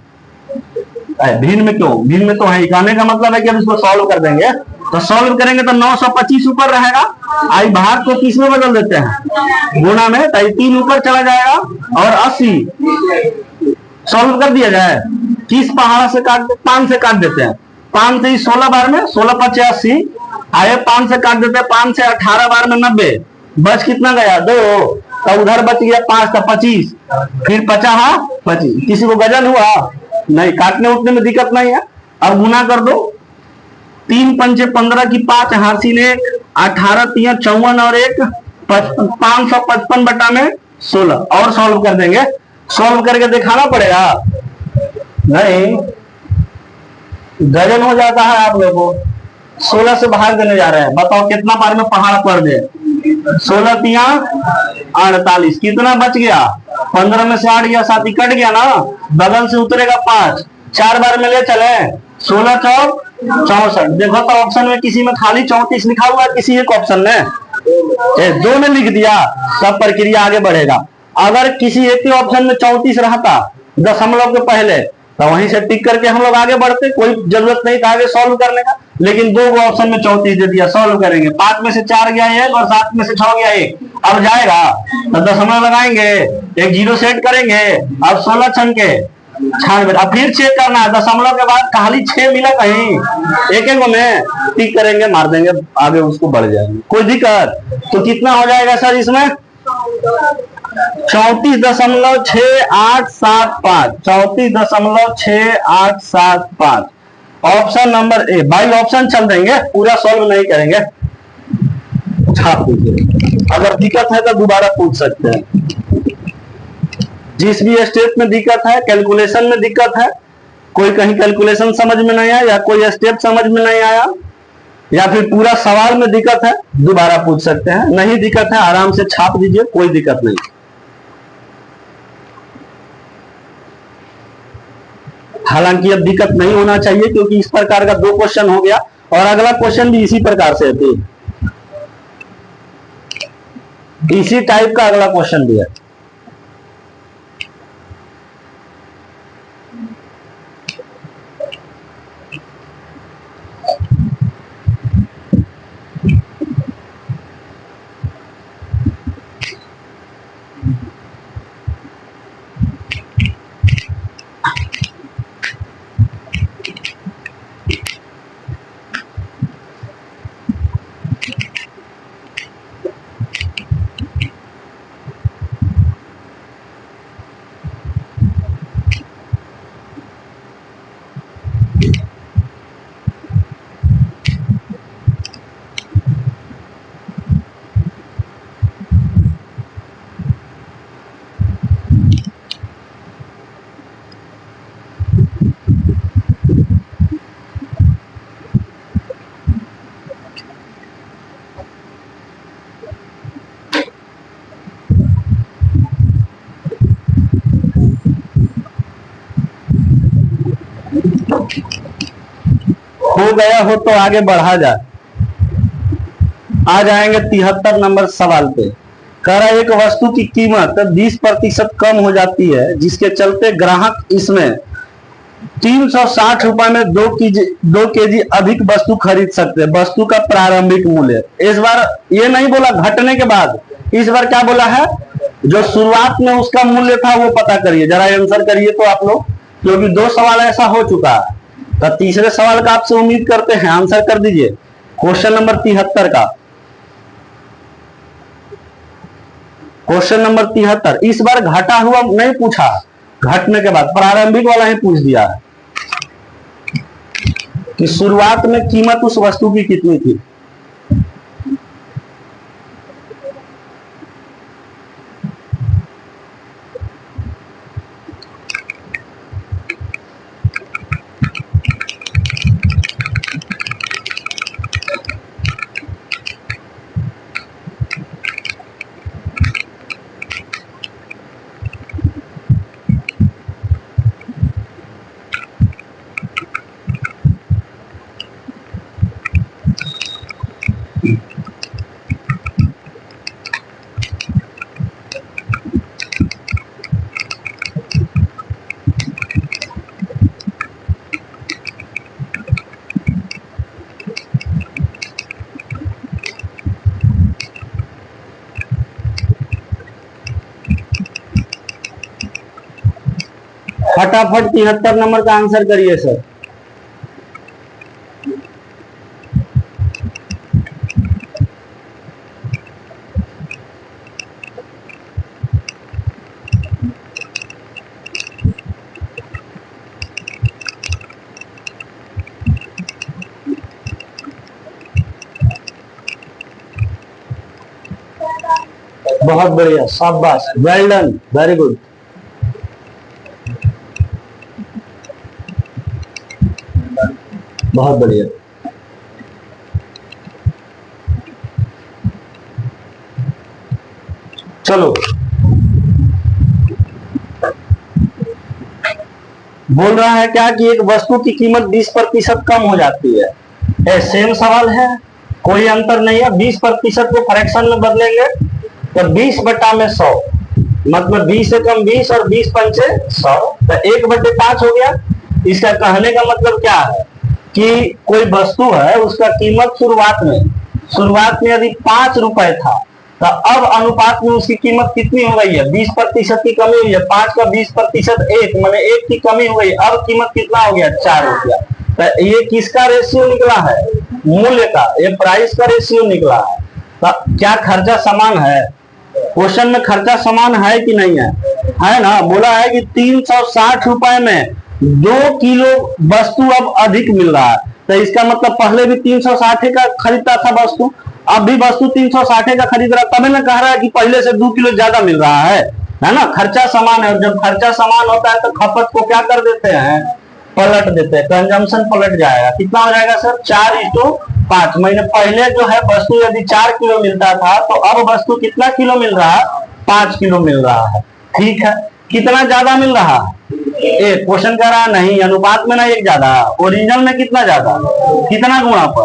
भिन्न में। क्यों भिन्न में? तो है, कहने का मतलब है कि हम इसको सॉल्व कर देंगे। तो सॉल्व करेंगे तो 925 ऊपर रहेगा, आई भाग को किस में बदल देते हैं? गुणा में। तो 3 ऊपर चला जाएगा और 80 सॉल्व कर दिया जाए। किस पहाड़ से काट? 5 से काट देते हैं। 5 से 16 बार में 16×5 = 80, आए 5 से काट देते हैं। 5 से 18 बार में 90, बच कितना गया? 2। तो उधर बच गया 5 का 25, फिर 50। किसी को गजन हुआ? नहीं, काटने उठने में दिक्कत नहीं है। अब गुना कर दो। 3×5 = 15 की 5, हासिल 1, 18 × 3 = 54 और 1 555/16 और सॉल्व कर देंगे। सॉल्व करके दिखाना पड़ेगा। नहीं, गजन हो जाता है आप लोगों को। 16 से भाग देने जा रहे हैं, बताओ कितना बार में पहाड़ पड़ दे? 16 × 3 = 48। कितना बच गया? 15 में से 8 गया, 7 कट गया ना, बगल से उतरेगा 5, 4 बार में ले चले। 16 × 4 = 64। देखो तो ऑप्शन में किसी में खाली 34 लिखा हुआ है, किसी एक ऑप्शन में 2 में लिख दिया, सब प्रक्रिया आगे बढ़ेगा। अगर किसी एक ऑप्शन में 34 रहता दशमलव के पहले, तो वहीं से टिक करके हम लोग आगे बढ़ते, कोई जरूरत नहीं था आगे सॉल्व करने का। लेकिन 2 ऑप्शन में 34 दे दिया, सॉल्व करेंगे। 5 में से 4 गया 1 और 7 में से 6 गया 1। अब जाएगा तो दशमलव लगाएंगे, एक 0 सेट करेंगे, अब 16 छन के 96। अब फिर चेक करना है, दशमलव के बाद खाली 6 मिला कहीं, एक में टिक करेंगे, मार देंगे, आगे उसको बढ़ जाएंगे, कोई दिक्कत। तो कितना हो जाएगा सर इसमें? 34.6875, 34.6875। Option number A. By option चल देंगे, पूरा सॉल्व नहीं करेंगे। छाप दीजिए, अगर दिक्कत है तो दोबारा पूछ सकते हैं। जिस भी स्टेप में दिक्कत है, कैलकुलेशन में दिक्कत है, कोई कहीं कैलकुलेशन समझ में नहीं आया, या कोई स्टेप समझ में नहीं आया, या फिर पूरा सवाल में दिक्कत है, दोबारा पूछ सकते हैं। नहीं दिक्कत है, आराम से छाप दीजिए, कोई दिक्कत नहीं। हालांकि अब दिक्कत नहीं होना चाहिए, क्योंकि इस प्रकार का 2 क्वेश्चन हो गया, और अगला क्वेश्चन भी इसी प्रकार से है, इसी टाइप का अगला क्वेश्चन भी है। हो गया हो तो आगे बढ़ा जाए। आ जाएंगे 73 नंबर सवाल पे। कह रहा है एक वस्तु की कीमत 20% कम हो जाती है, जिसके चलते ग्राहक इसमें 360 रुपए में 2 केजी अधिक वस्तु खरीद सकते हैं। वस्तु का प्रारंभिक मूल्य, इस बार ये नहीं बोला घटने के बाद, इस बार क्या बोला है, जो शुरुआत में उसका मूल्य था वो पता करिए। जरा आंसर करिए तो आप लोग, क्योंकि 2 सवाल ऐसा हो चुका है, तो तीसरे सवाल का आपसे उम्मीद करते हैं आंसर कर दीजिए। क्वेश्चन नंबर 73 का, क्वेश्चन नंबर 73 इस बार घटा हुआ नहीं पूछा, घटने के बाद प्रारंभिक वाला ही पूछ दिया है कि शुरुआत में कीमत उस वस्तु की कितनी थी। फटाफट 73 नंबर का आंसर करिए सर। बहुत बढ़िया, शाबाश, वेल डन, वेरी गुड। बहुत बढ़िया। चलो, बोल रहा है क्या कि एक वस्तु की कीमत 20% कम हो जाती है। सेम सवाल है, कोई अंतर नहीं है। 20% को फ्रैक्शन में बदलेंगे तो 20/100, मतलब 20 से कम 20 और 20 पंचे 100, तो 1/5 हो गया। इसका कहने का मतलब क्या है कि कोई वस्तु है, उसका कीमत शुरुआत में यदि 5 रुपए था, तो अब अनुपात में उसकी कीमत कितनी हो गई है, 20% की कमी हुई है। 5 का 20% 1, माने 1 की कमी हो गई। अब कीमत कितना हो गया, 4 रुपया। तो ये किसका रेशियो निकला है, मूल्य का, ये प्राइस का रेशियो निकला है। तो क्या खर्चा समान है, क्वेश्चन में खर्चा समान है कि नहीं है, है ना। बोला है कि 360 रुपए में 2 किलो वस्तु अब अधिक मिल रहा है। तो इसका मतलब पहले भी 360 का खरीदता था वस्तु, अब भी वस्तु 360 का खरीद रहा, तभी ना कह रहा है कि पहले से 2 किलो ज्यादा मिल रहा है ना। खर्चा समान है, और जब खर्चा समान होता है तो खपत को क्या कर देते हैं, पलट देते हैं, कंजम्पशन पलट जाएगा। कितना हो जाएगा सर? 4:5। महीने पहले जो है वस्तु यदि 4 किलो मिलता था तो अब वस्तु कितना किलो मिल रहा है? 5 किलो मिल रहा है। ठीक है, कितना ज्यादा मिल रहा है? एक क्वेश्चन कह रहा नहीं, अनुपात में ना एक ज्यादा, ओरिजिनल में कितना ज्यादा? कितना गुणा पर?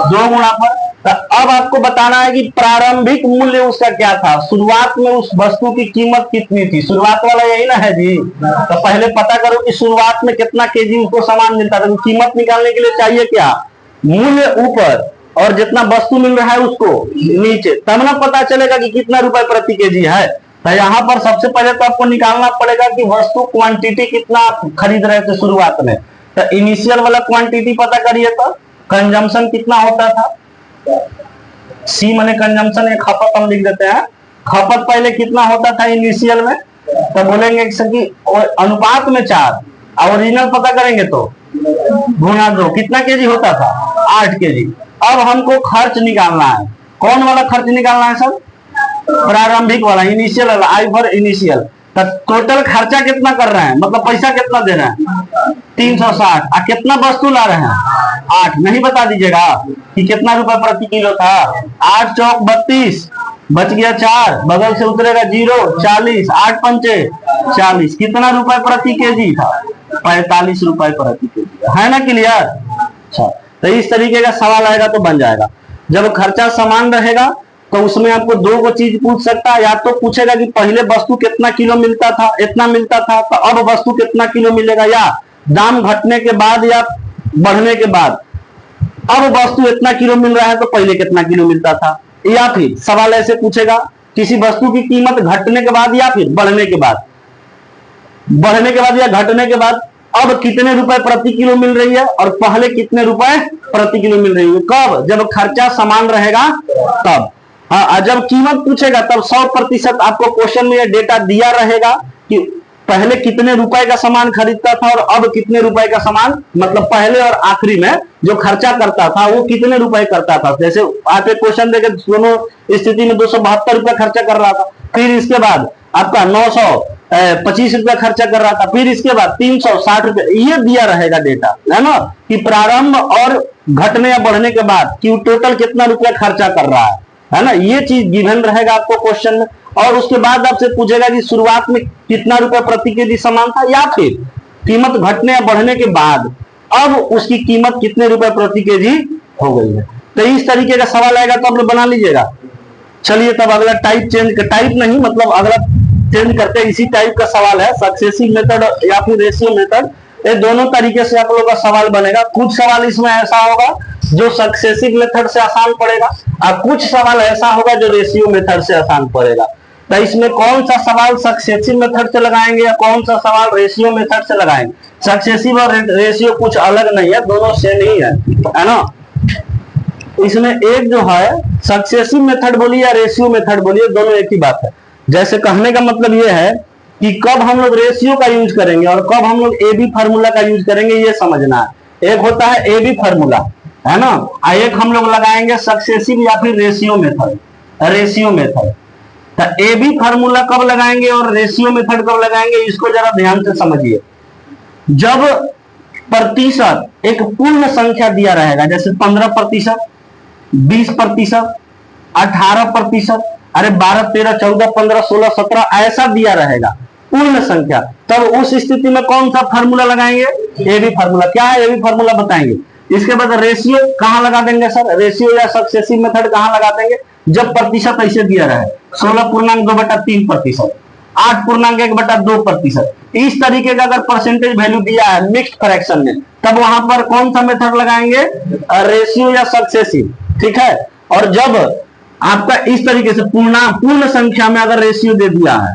2 गुणा पर। तो अब आपको बताना है कि प्रारंभिक मूल्य उसका क्या था, शुरुआत में उस वस्तु की कीमत कितनी थी। शुरुआत वाला यही ना है जी। तो पहले पता करो कि शुरुआत में कितना केजी उसको सामान मिलता था। तो कीमत निकालने के लिए चाहिए क्या? मूल्य ऊपर और जितना वस्तु मिल रहा है उसको नीचे, तब ना पता चलेगा कि कितना रुपए प्रति केजी है। तो यहाँ पर सबसे पहले तो आपको निकालना पड़ेगा कि वस्तु क्वांटिटी कितना खरीद रहे थे शुरुआत में। तो इनिशियल वाला क्वांटिटी पता करिए, तो कंजम्पशन कितना होता था? सी माने कंजम्पशन, एक खपत हम लिख देते हैं। खपत पहले कितना होता था इनिशियल में? तो बोलेंगे कि अनुपात में 4, ओरिजिनल पता करेंगे तो गुना 2, कितना केजी होता था? 8 केजी। अब हमको खर्च निकालना है। कौन वाला खर्च निकालना है सर? प्रारंभिक वाला, इनिशियल वाला, आई फॉर इनिशियल। तो टोटल खर्चा कितना कर रहे हैं, मतलब पैसा कितना दे रहे हैं? 360। और कितना वस्तु ला रहे हैं? 8। नहीं बता दीजिएगा कि कितना रुपए प्रति किलो था? 8 चौक 32, बच गया 4, बगल से उतरेगा 0, 40, 8 पंचे 40। कितना रुपए प्रति केजी था? 45 रुपए प्रति केजी। है ना क्लियर? अच्छा, तो इस तरीके का सवाल आएगा तो बन जाएगा। जब खर्चा समान रहेगा तो उसमें आपको 2 को चीज पूछ सकता है। या तो पूछेगा कि पहले वस्तु कितना किलो मिलता था, इतना मिलता था, तो अब वस्तु कितना किलो मिलेगा, या दाम घटने के बाद या बढ़ने के बाद अब वस्तु इतना किलो मिल रहा है तो पहले कितना किलो मिलता था। या फिर सवाल ऐसे पूछेगा किसी वस्तु की कीमत घटने के बाद या फिर बढ़ने के बाद, या घटने के बाद अब कितने रुपए प्रति किलो मिल रही है और पहले कितने रुपए प्रति किलो मिल रही है। कब? जब खर्चा समान रहेगा तब। हाँ, जब कीमत पूछेगा तब 100% आपको क्वेश्चन में डेटा दिया रहेगा कि पहले कितने रुपए का सामान खरीदता था और अब कितने रुपए का सामान, मतलब पहले और आखिरी में जो खर्चा करता था वो कितने रुपए करता था। जैसे आप एक क्वेश्चन देके दोनों स्थिति में 272 रुपया खर्चा कर रहा था, फिर इसके बाद आपका 925 रुपया खर्चा कर रहा था, फिर इसके बाद 360 रुपया। ये दिया रहेगा डेटा, है ना, कि प्रारंभ और घटने या बढ़ने के बाद कि टोटल कितना रुपया खर्चा कर रहा है ना। ये चीज गिवन रहेगा आपको क्वेश्चन में। और उसके बाद आपसे पूछेगा कि शुरुआत में कितना रुपया प्रति केजी सामान था, या फिर कीमत घटने या बढ़ने के बाद अब उसकी कीमत कितने रुपए प्रति केजी हो गई है। तो इस तरीके का सवाल आएगा तो आप लोग बना लीजिएगा। चलिए तब अगला टाइप नहीं, मतलब अगला चेंज करते हैं। इसी टाइप का सवाल है, सक्सेसिव मेथड या फिर रेशियो मेथड। ये दोनों तरीके से आप लोगों का सवाल बनेगा। कुछ सवाल इसमें ऐसा होगा जो सक्सेसिव मेथड से आसान पड़ेगा और कुछ सवाल ऐसा होगा जो रेशियो मेथड से आसान पड़ेगा। तो इसमें कौन सा सवाल सक्सेसिव मेथड से लगाएंगे या कौन सा सवाल रेशियो मेथड से लगाएंगे? सक्सेसिव और रेशियो कुछ अलग नहीं है, दोनों सेम ही है ना। इसमें एक जो है सक्सेसिव मेथड बोलिए या रेशियो मेथड बोलिए, दोनों एक ही बात है। जैसे कहने का मतलब ये है कि कब हम लोग रेशियो का यूज करेंगे और कब हम लोग AB फार्मूला का यूज करेंगे, ये समझना है। एक होता है AB फार्मूला, है ना, एक हम लोग लगाएंगे सक्सेसिव या फिर रेशियो मेथड। तो AB फार्मूला कब लगाएंगे और रेशियो मेथड कब लगाएंगे, इसको जरा ध्यान से समझिए। जब प्रतिशत एक पूर्ण संख्या दिया रहेगा, जैसे 15%, 20%, 18%, अरे 12, 13, 14, 15, 16, 17 ऐसा दिया रहेगा पूर्ण संख्या, तब उस स्थिति में कौन सा फार्मूला लगाएंगे? AB formula. क्या है AB फार्मूला बताएंगे। इसके बाद रेशियो कहां लगा देंगे सर? रेशियो या सक्सेसिव मेथड कहां लगा देंगे? जब प्रतिशत ऐसे दिया रहे 16.2/3%, 8.1/2%, इस तरीके का अगर परसेंटेज वैल्यू दिया है मिक्स्ड फ्रैक्शन में, तब वहां पर कौन सा मेथड लगाएंगे? रेशियो या सक्सेसिव। ठीक है। और जब आपका इस तरीके से पूर्ण संख्या में अगर रेशियो दे दिया है,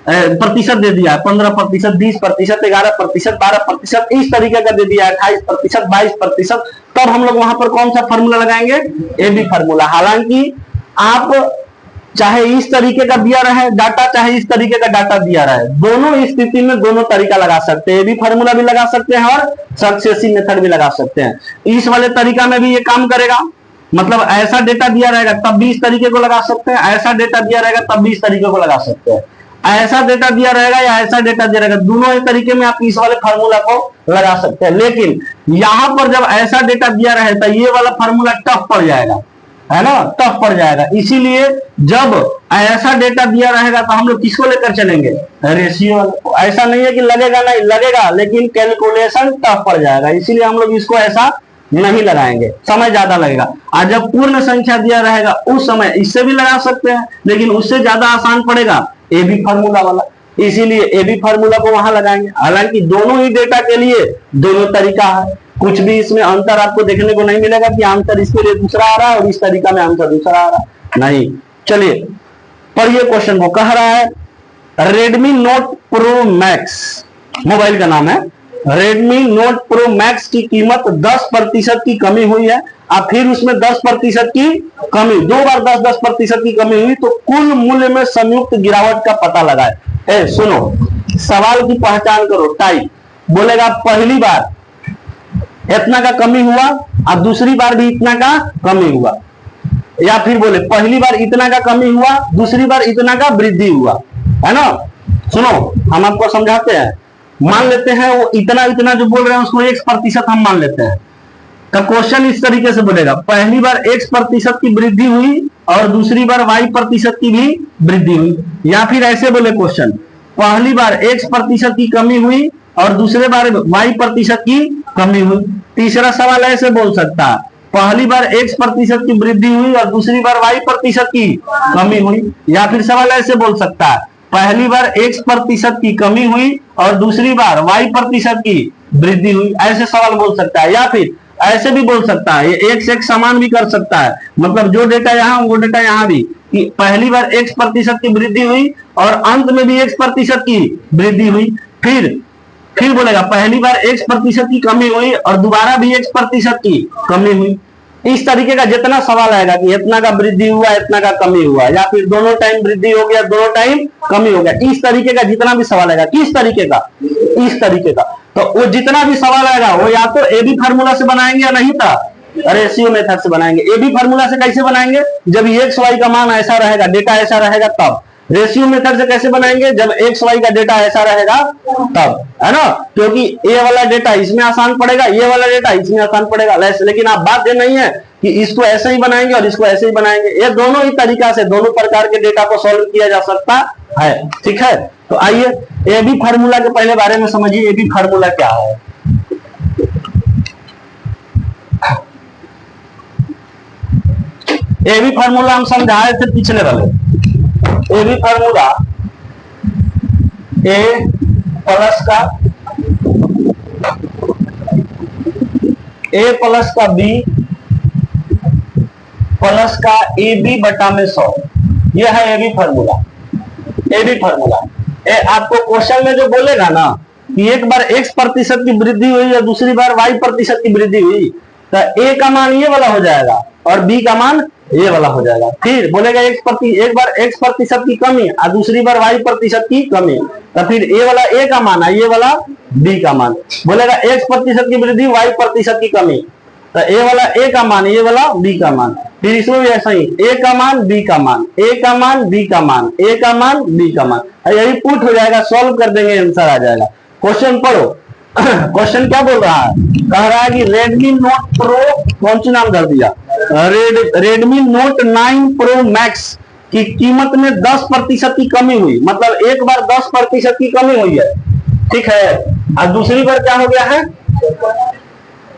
प्रतिशत दे दिया है 15%, 20%, 11%, 12%, इस तरीके का दे दिया है 28%, 22%, तब हम लोग वहां पर कौन सा फार्मूला लगाएंगे? AB formula. हालांकि आप चाहे इस तरीके का दिया रहे डाटा, चाहे इस तरीके का डाटा दिया रहे, दोनों स्थिति में दोनों तरीका लगा सकते हैं। AB फार्मूला भी लगा सकते हैं और सक्सेसिव मेथड भी लगा सकते हैं। इस वाले तरीका में भी ये काम करेगा, मतलब ऐसा डेटा दिया रहेगा तब भी इस तरीके को लगा सकते हैं, ऐसा डेटा दिया रहेगा तब भी इस तरीके को लगा सकते हैं। ऐसा डेटा दिया रहेगा या ऐसा डेटा दिया रहेगा, दोनों ही तरीके में आप इस वाले फार्मूला को लगा सकते हैं। लेकिन यहां पर जब ऐसा डेटा दिया रहे तो ये वाला फार्मूला टफ पड़ जाएगा, है ना, टफ पड़ जाएगा। इसीलिए जब ऐसा डेटा दिया रहेगा तो हम लोग किसको लेकर चलेंगे, रेशियो। ऐसा नहीं है कि लगेगा, नहीं लगेगा, लेकिन कैलकुलेशन टफ पड़ जाएगा, इसीलिए हम लोग इसको ऐसा नहीं लगाएंगे, समय ज्यादा लगेगा। और जब पूर्ण संख्या दिया रहेगा उस समय इससे भी लगा सकते हैं, लेकिन उससे ज्यादा आसान पड़ेगा ए बी फार्मूला वाला, इसीलिए ए बी फार्मूला को वहां लगाएंगे। हालांकि दोनों ही डेटा के लिए दोनों तरीका है, कुछ भी इसमें अंतर आपको देखने को नहीं मिलेगा कि आंसर इसके लिए दूसरा आ रहा है और इस तरीका में आंसर दूसरा आ रहा है, नहीं। चलिए पढ़िए क्वेश्चन को। कह रहा है Redmi note pro max, mobile का नाम है, रेडमी नोट प्रो मैक्स की कीमत 10% की कमी हुई है, और फिर उसमें 10% की कमी, दो बार 10% की कमी हुई, तो कुल मूल्य में संयुक्त गिरावट का पता लगाए। सुनो, सवाल की पहचान करो, टाइप बोलेगा पहली बार इतना का कमी हुआ और दूसरी बार भी इतना का कमी हुआ, या फिर बोले पहली बार इतना का कमी हुआ, दूसरी बार इतना का वृद्धि हुआ, है ना। सुनो हम आपको समझाते हैं, मान लेते हैं वो इतना इतना जो बोल रहे हैं उसको X% हम मान लेते हैं, तो क्वेश्चन इस तरीके से बोलेगा पहली बार X% की वृद्धि हुई और दूसरी बार Y% की भी वृद्धि हुई, या फिर ऐसे बोले क्वेश्चन पहली बार X% की कमी हुई और दूसरे बार Y% की कमी हुई। तीसरा सवाल ऐसे बोल सकता है पहली बार X% की वृद्धि हुई और दूसरी बार Y% की कमी हुई, या फिर सवाल ऐसे बोल सकता है पहली बार X% की कमी हुई और दूसरी बार Y% की वृद्धि हुई, ऐसे सवाल बोल सकता है। या फिर ऐसे भी बोल सकता है, ये एक से एक समान भी कर सकता है, मतलब जो डेटा यहाँ वो डेटा यहाँ भी, कि पहली बार X% की वृद्धि हुई और अंत में भी X% की वृद्धि हुई, फिर बोलेगा पहली बार X% की कमी हुई और दोबारा भी X% की कमी हुई। इस तरीके का जितना सवाल आएगा कि इतना का वृद्धि हुआ इतना का कमी हुआ, या फिर दोनों टाइम वृद्धि हो गया दोनों टाइम कमी हो गया, इस तरीके का जितना भी सवाल आएगा, किस तरीके का, इस तरीके का, तो वो जितना भी सवाल आएगा वो या तो ए बी फार्मूला से बनाएंगे या नहीं था रेशियो मेथड से बनाएंगे। ए बी फार्मूला से कैसे बनाएंगे, जब एक्स वाई का मान ऐसा रहेगा, डेटा ऐसा रहेगा तब। रेशियो मेथड से कैसे बनाएंगे, जब एक्स वाई का डेटा ऐसा रहेगा तब, है ना, क्योंकि ये वाला डेटा इसमें आसान पड़ेगा, ये वाला डेटा इसमें आसान पड़ेगा। लेकिन आप बात ये नहीं है कि इसको ऐसे ही बनाएंगे और इसको ऐसे ही बनाएंगे, ये दोनों ही तरीका से दोनों प्रकार के डेटा को सॉल्व किया जा सकता है, ठीक है। तो आइए ए बी फार्मूला के पहले बारे में समझिए, ए बी फार्मूला क्या है। ए बी फार्मूला हम समझाए थे पिछले वाले, A B formula A plus का बी प्लस का ए बी बटा में 100, यह है A B formula. A B formula आपको क्वेश्चन में जो बोलेगा ना कि एक बार X% की वृद्धि हुई और दूसरी बार Y% की वृद्धि हुई, तो ए का मान ये वाला हो जाएगा और बी का मान ये वाला हो जाएगा। फिर बोलेगा एक बार X% की कमी और दूसरी बार Y% की कमी, तो फिर ए वाला ए का मान है, ये वाला बी का मान। बोलेगा X% की वृद्धि Y% की कमी, तो ए वाला ए का मान, ये वाला बी का मान। फिर इसमें भी ऐसा ही ए का मान बी का मान, ए का मान बी का मान, ए का मान बी का मान, यही पुट हो जाएगा, सॉल्व कर देंगे आंसर आ जाएगा। क्वेश्चन पढ़ो क्वेश्चन क्या बोल रहा है, कह रहा है कि रेडमी नोट प्रो, कौन सी नाम कर दिया, रेडमी नोट 9 प्रो मैक्स की कीमत में 10% की कमी हुई, मतलब एक बार 10% की कमी हुई है, ठीक है, और दूसरी बार क्या हो गया है,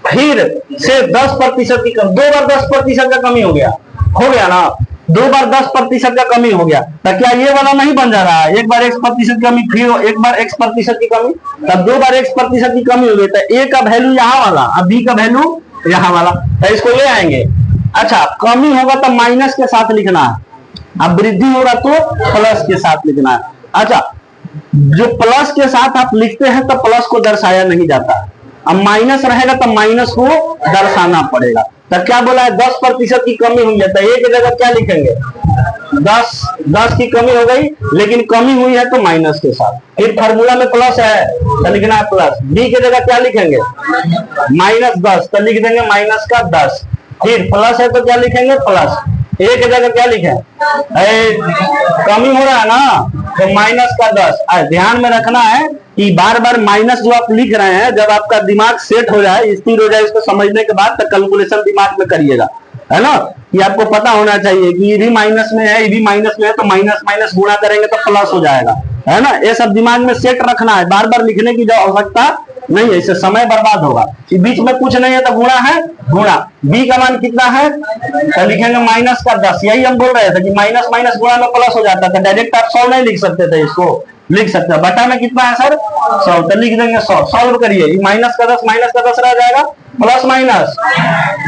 फिर से 10% की कमी, दो बार 10% का कमी हो गया ना, दो बार 10% का कमी हो गया, तो क्या ये वाला नहीं बन जा रहा है, एक बार X% कमी फिर एक बार X% की कमी, तब दो बार X% की कमी हो गई, तो ए का वैल्यू यहाँ वाला और बी का वैल्यू यहाँ वाला, तो इसको ले आएंगे। अच्छा, कमी होगा तो माइनस के साथ लिखना है, अब वृद्धि होगा तो प्लस के साथ लिखना है। अच्छा, जो प्लस के साथ आप लिखते हैं तो प्लस को दर्शाया नहीं जाता, अब माइनस रहेगा तो माइनस को दर्शाना पड़ेगा। तो क्या बोला है, 10% की कमी हुई है, तो ए की जगह क्या लिखेंगे, 10 की कमी हो गई, लेकिन कमी हुई है तो माइनस के साथ। फिर फार्मूला में प्लस है तो लिखना है प्लस, बी की जगह क्या लिखेंगे, -10, तो लिख देंगे माइनस का 10। फिर प्लस है तो क्या लिखेंगे प्लस, एक जगह क्या लिखे, कमी हो रहा है ना, तो माइनस का 10। ध्यान में रखना है कि बार बार माइनस जो आप लिख रहे हैं, जब आपका दिमाग सेट हो जाए, स्थिर हो जाए, इसको समझने के बाद तो कैलकुलेशन दिमाग में करिएगा, है ना। कि आपको पता होना चाहिए कि ये भी माइनस में है, ये भी माइनस में है, तो माइनस माइनस गुणा करेंगे तो प्लस हो जाएगा, है ना। ये सब दिमाग में सेट रखना है, बार बार लिखने की जो आवश्यकता नहीं है, इससे समय बर्बाद होगा। बीच में कुछ नहीं है तो गुणा है, गुणा। बी का मान कितना है, तो लिखेंगे माइनस का 10। यही हम बोल रहे थे कि माइनस माइनस गुणा में प्लस हो जाता था। डायरेक्ट आप 100 नहीं लिख सकते थे, इसको लिख सकते हैं। बटा में कितना है सर, 100, तो लिख देंगे 100। सॉल्व करिए, माइनस का 10 रह जाएगा, प्लस माइनस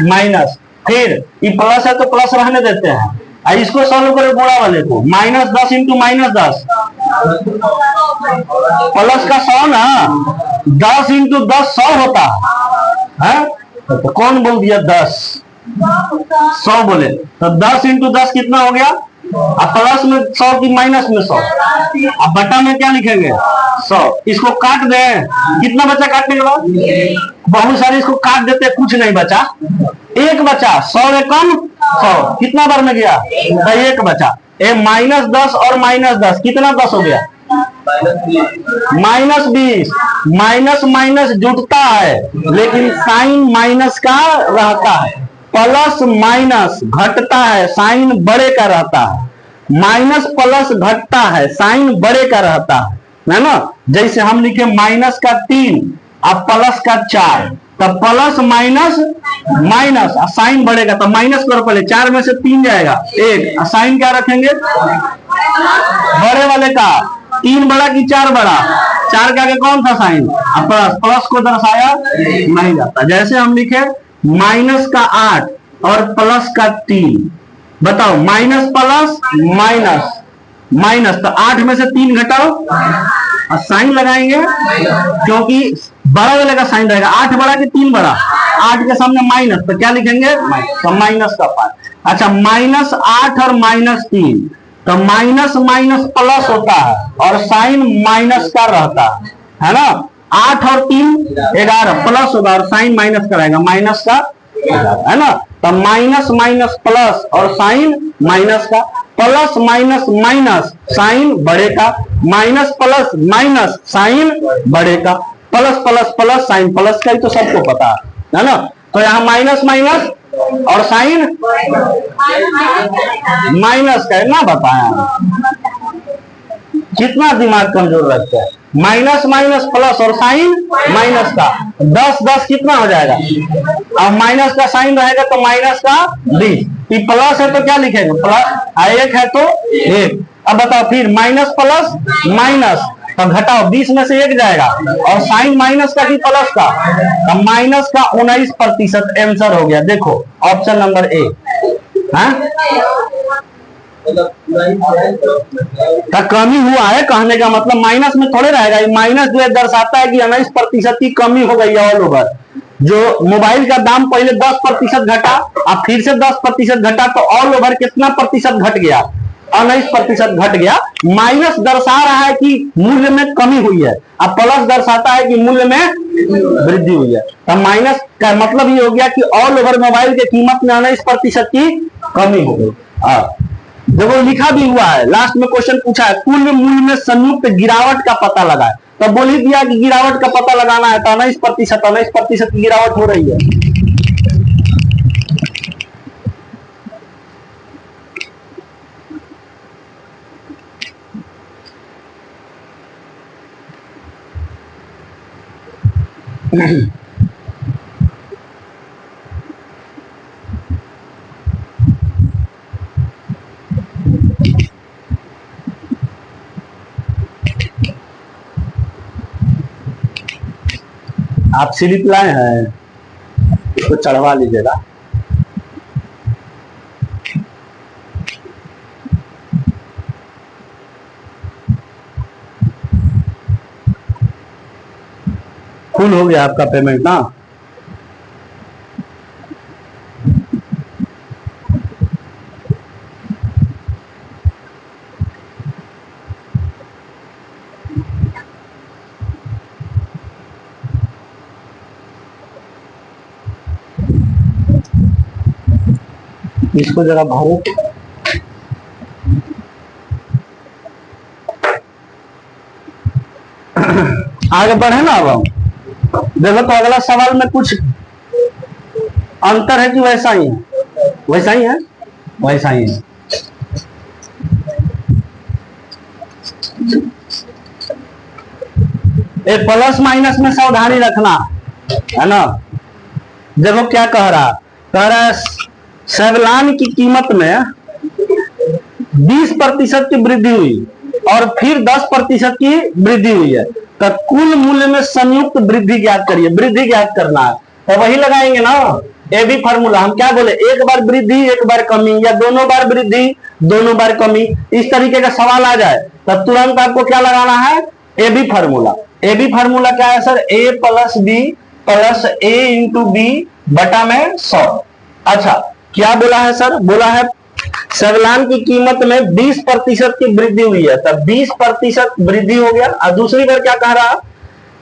माइनस, फिर ये प्लस है तो प्लस रहने देते हैं। इसको सॉल्व करो गुणा वाले को, -10 इंटू -10, प्लस का 100 ना, 10 इंटू 10 100 होता है। तो कौन बोल दिया 10, 100 बोले, तो 10 इंटू 10 कितना हो गया, अब प्लस में 100 की माइनस में 100, अब बटा में क्या लिखेंगे 100। इसको काट दें, कितना बचा काटने के बाद, बहुत सारे इसको काट देते, कुछ नहीं बचा, एक बचा, 100 में कम 100, कितना बार में गया, तो एक बचा। -10 और -10 कितना 10 हो गया, -20। माइनस माइनस जुटता है, लेकिन साइन माइनस का रहता है। प्लस माइनस घटता है, साइन बड़े का रहता है। माइनस प्लस घटता है, साइन बड़े का रहता है ना। जैसे हम लिखे माइनस का 3 अब प्लस का 4, तब प्लस माइनस माइनस, साइन बढ़ेगा तो माइनस करो पहले, 4 में से 3 जाएगा 1, साइन क्या रखेंगे, बड़े वाले का। 3 बड़ा कि 4 बड़ा, 4 के आगे कौन था साइन, प्लस, प्लस को दर्शाया नहीं जाता। जैसे हम लिखे माइनस का 8 और प्लस का 3, बताओ माइनस प्लस माइनस माइनस, तो 8 में से 3 घटाओ और साइन लगाएंगे, क्योंकि बड़ा वाले का साइन रहेगा। 8 बड़ा कि 3 बड़ा, 8 के सामने माइनस, तो क्या लिखेंगे, तो माइनस का 5। अच्छा, -8 और -3, तो माइनस माइनस प्लस होता है और साइन माइनस का रहता है ना। 8 और 3 11 प्लस होगा और साइन माइनस का रहेगा, माइनस का है ना। तो माइनस माइनस प्लस और साइन माइनस का, प्लस माइनस माइनस साइन बड़े का, माइनस प्लस माइनस साइन बड़े का, plus plus plus sign plus का, ही तो सबको पता है ना। तो यहाँ माइनस माइनस और साइन माइनस का ना बताया, कितना दिमाग कमजोर रखते हैं। माइनस माइनस प्लस और साइन माइनस का, 10 कितना हो जाएगा, अब माइनस का साइन रहेगा तो माइनस का 20, प्लस है तो क्या लिखेंगे प्लस, 1 है तो 1। अब बताओ फिर माइनस प्लस माइनस, तो घटाओ 20 में से 1 जाएगा, और साइन माइनस का कि प्लस का, अब माइनस का 19% आंसर हो गया। देखो ऑप्शन नंबर ए, कमी हुआ है, कहने का मतलब माइनस में थोड़े रहेगा, माइनस जो है दर्शाता है कि 19% की कमी हो गई है ऑल ओवर। जो मोबाइल का दाम पहले 10% घटा, अब फिर से 10% घटा, तो ऑल ओवर कितना प्रतिशत घट गया, 19% घट गया। माइनस दर्शा रहा है कि मूल्य में कमी हुई है, अब प्लस दर्शाता है कि मूल्य में वृद्धि हुई है। तो माइनस का मतलब ये हो गया कि ऑल ओवर मोबाइल की कीमत में 19% की कमी हो गई। जब वो लिखा भी हुआ है, लास्ट में क्वेश्चन पूछा है कुल मूल्य में संयुक्त गिरावट का पता लगाए, तो बोल ही दिया कि गिरावट का पता लगाना है, तो 19% की गिरावट हो रही है। आप स्लिप लाए हैं, इसको चढ़वा लीजिएगा। फुल हो गया आपका पेमेंट ना। इसको जरा भरो। आगे बढ़े ना। अब हम देखो तो अगला सवाल में कुछ अंतर है कि वैसा ही है? वैसा ही है, वैसा ही है। एक प्लस माइनस में सावधानी रखना है ना। देखो क्या कह रहा है सेवलान की कीमत में 20% की वृद्धि हुई और फिर 10% की वृद्धि हुई है, तो कुल मूल्य में संयुक्त वृद्धि ज्ञात करिए। वृद्धि ज्ञात करना है तो वही लगाएंगे ना, ये भी फॉर्मूला। हम क्या बोले, एक बार वृद्धि एक बार कमी, या दोनों बार वृद्धि दोनों बार कमी, इस तरीके का सवाल आ जाए तो तुरंत आपको क्या लगाना है, A B formula. A B formula क्या है sir, A plus B plus A into B बटा में 100। अच्छा क्या बोला है सर, बोला है सेवलान की कीमत में 20% की वृद्धि हुई है, तब 20% वृद्धि हो गया। और दूसरी बार क्या कह रहा,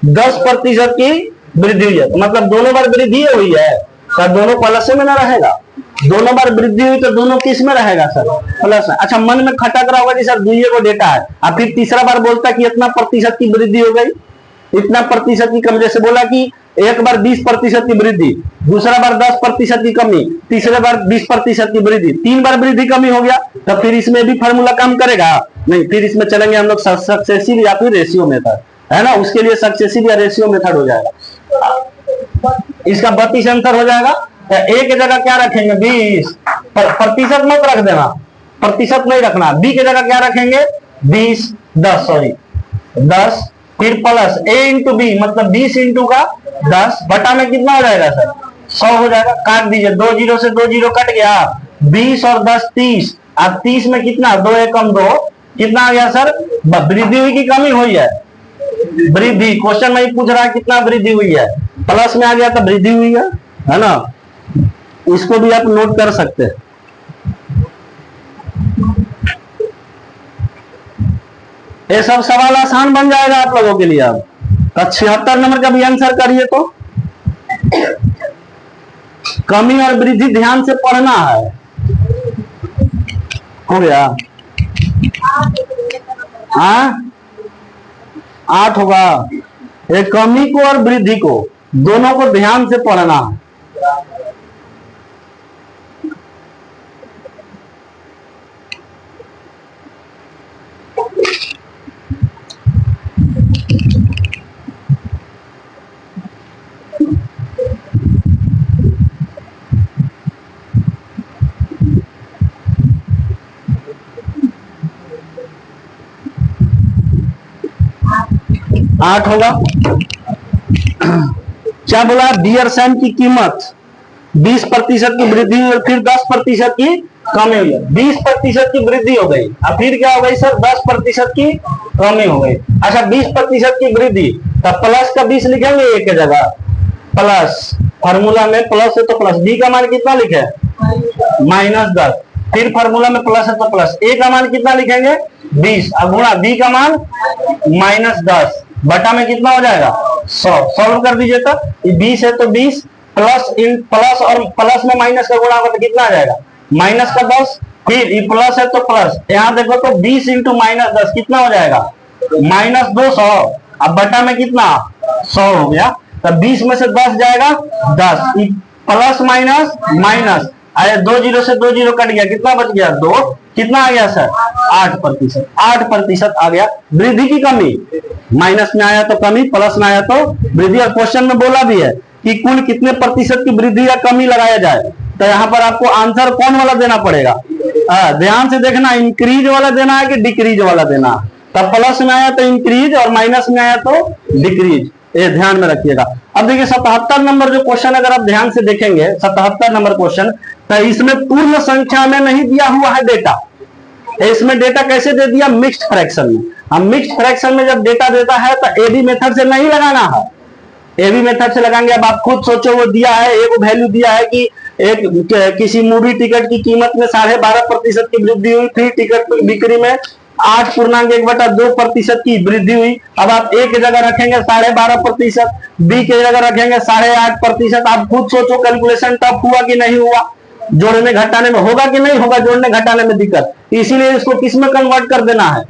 10% की वृद्धि हुई है, तो मतलब दोनों बार वृद्धि हुई है, तो दोनों प्लस में ना रहेगा। दोनों बार वृद्धि हुई तो दोनों किस में रहेगा सर, प्लस में। अच्छा मन में खटक रहा होगा कि सर दुइये को डेटा है, और फिर तीसरा बार बोलता कि इतना प्रतिशत की वृद्धि हो गई, इतना प्रतिशत की कमी। जैसे बोला कि एक बार 20% की वृद्धि, दूसरा बार 10% की कमी, तीसरे बार 20% की वृद्धि, 3 बार वृद्धि कमी हो गया, तो फिर इसमें भी फार्मूला काम करेगा नहीं। फिर इसमें चलेंगे हम लोग सक्सेसिव या फिर रेशियो मेथड, है ना। उसके लिए सक्सेसिव या रेशियो मेथड हो जाएगा। इसका 32 आंसर हो जाएगा। तो ए की जगह क्या रखेंगे, 20। प्रतिशत मत रख देना, प्रतिशत नहीं रखना। बी की जगह क्या रखेंगे, 20 10 सॉरी 10, फिर प्लस ए इंटू बी मतलब 20 इंटू का 10 बटा में कितना हो जाएगा सर, 100 हो जाएगा। काट दीजिए, 2 जीरो से 2 जीरो कट गया, 20 और 10 30। अब 30 में कितना, 2 एकम 2, कितना आ गया सर, वृद्धि हुई कि कमी हुई है, वृद्धि। क्वेश्चन में ही पूछ रहा है कितना वृद्धि हुई है, प्लस में आ गया तो वृद्धि हुई है ना। इसको भी आप नोट कर सकते हैं। ये सब सवाल आसान बन जाएगा आप लोगों के लिए। अब 76 नंबर का भी आंसर करिए। तो कमी और वृद्धि ध्यान से पढ़ना है। हो गया, 8 होगा। ये कमी को और वृद्धि को दोनों को ध्यान से पढ़ना है। आठ होगा। क्या बोला, बियर सैम की कीमत 20% की वृद्धि और फिर 10% की कमी हुई है। 20% की वृद्धि हो गई और फिर क्या हो गई सर, 10% की कमी हो गई। अच्छा 20% की वृद्धि, तब प्लस का 20 लिखेंगे एक के जगह, प्लस फार्मूला में प्लस है तो प्लस। बी का मान कितना लिखे, -10। फिर फार्मूला में प्लस है तो प्लस। ए का मान कितना लिखेंगे, 20, और गुणा बी का मान -10 बटा में कितना हो जाएगा, 100। सॉल्व कर दीजिए। तो 20 है तो 20 प्लस इन प्लस और प्लस में माइनस का गुणा होगा तो कितना आ जाएगा, माइनस का 10। फिर ये प्लस है तो प्लस, यहाँ देखो तो 20 इंटू -10 कितना हो जाएगा, -200। अब बटा में कितना, 100 हो गया। तब 20 में से 10 जाएगा 10, प्लस माइनस माइनस, अरे 2 जीरो से 2 जीरो कट गया, कितना बच गया, 2। कितना आ गया सर, 8%। 8% आ गया। वृद्धि की कमी, माइनस में आया तो कमी, प्लस में आया तो वृद्धि। और क्वेश्चन में बोला भी है कि कुल कितने प्रतिशत की वृद्धि या कमी लगाया जाए, तो यहाँ पर आपको आंसर कौन वाला देना पड़ेगा, ध्यान से देखना, इंक्रीज वाला देना है कि डिक्रीज वाला देना। तब प्लस में आया तो इंक्रीज और माइनस में आया तो डिक्रीज, ये ध्यान में रखिएगा। अब देखिए 77 नंबर जो क्वेश्चन अगर आप ध्यान से देखेंगे, 77 नंबर क्वेश्चन, तो इसमें पूर्ण संख्या में नहीं दिया हुआ है डेटा। इसमें डेटा कैसे दे दिया, मिक्स्ड फ्रैक्शन में। हम मिक्स्ड फ्रैक्शन में जब डेटा देता है तो एबी मेथड से नहीं लगाना है, एबी मेथड से लगाएंगे। अब आप खुद सोचो, वो दिया है, एक वैल्यू दिया है कि एक किसी मूवी टिकट की कीमत में 12.5% की वृद्धि हुई, फिर टिकट बिक्री में 8.1/2% की वृद्धि हुई। अब आप ए की जगह रखेंगे 12.5%, बी की जगह रखेंगे 8.5%। आप खुद सोचो कैलकुलेशन टफ हुआ कि नहीं हुआ। जोड़ने घटाने में होगा कि नहीं होगा, जोड़ने घटाने में दिक्कत, इसीलिए इसको किस में कन्वर्ट कर देना है,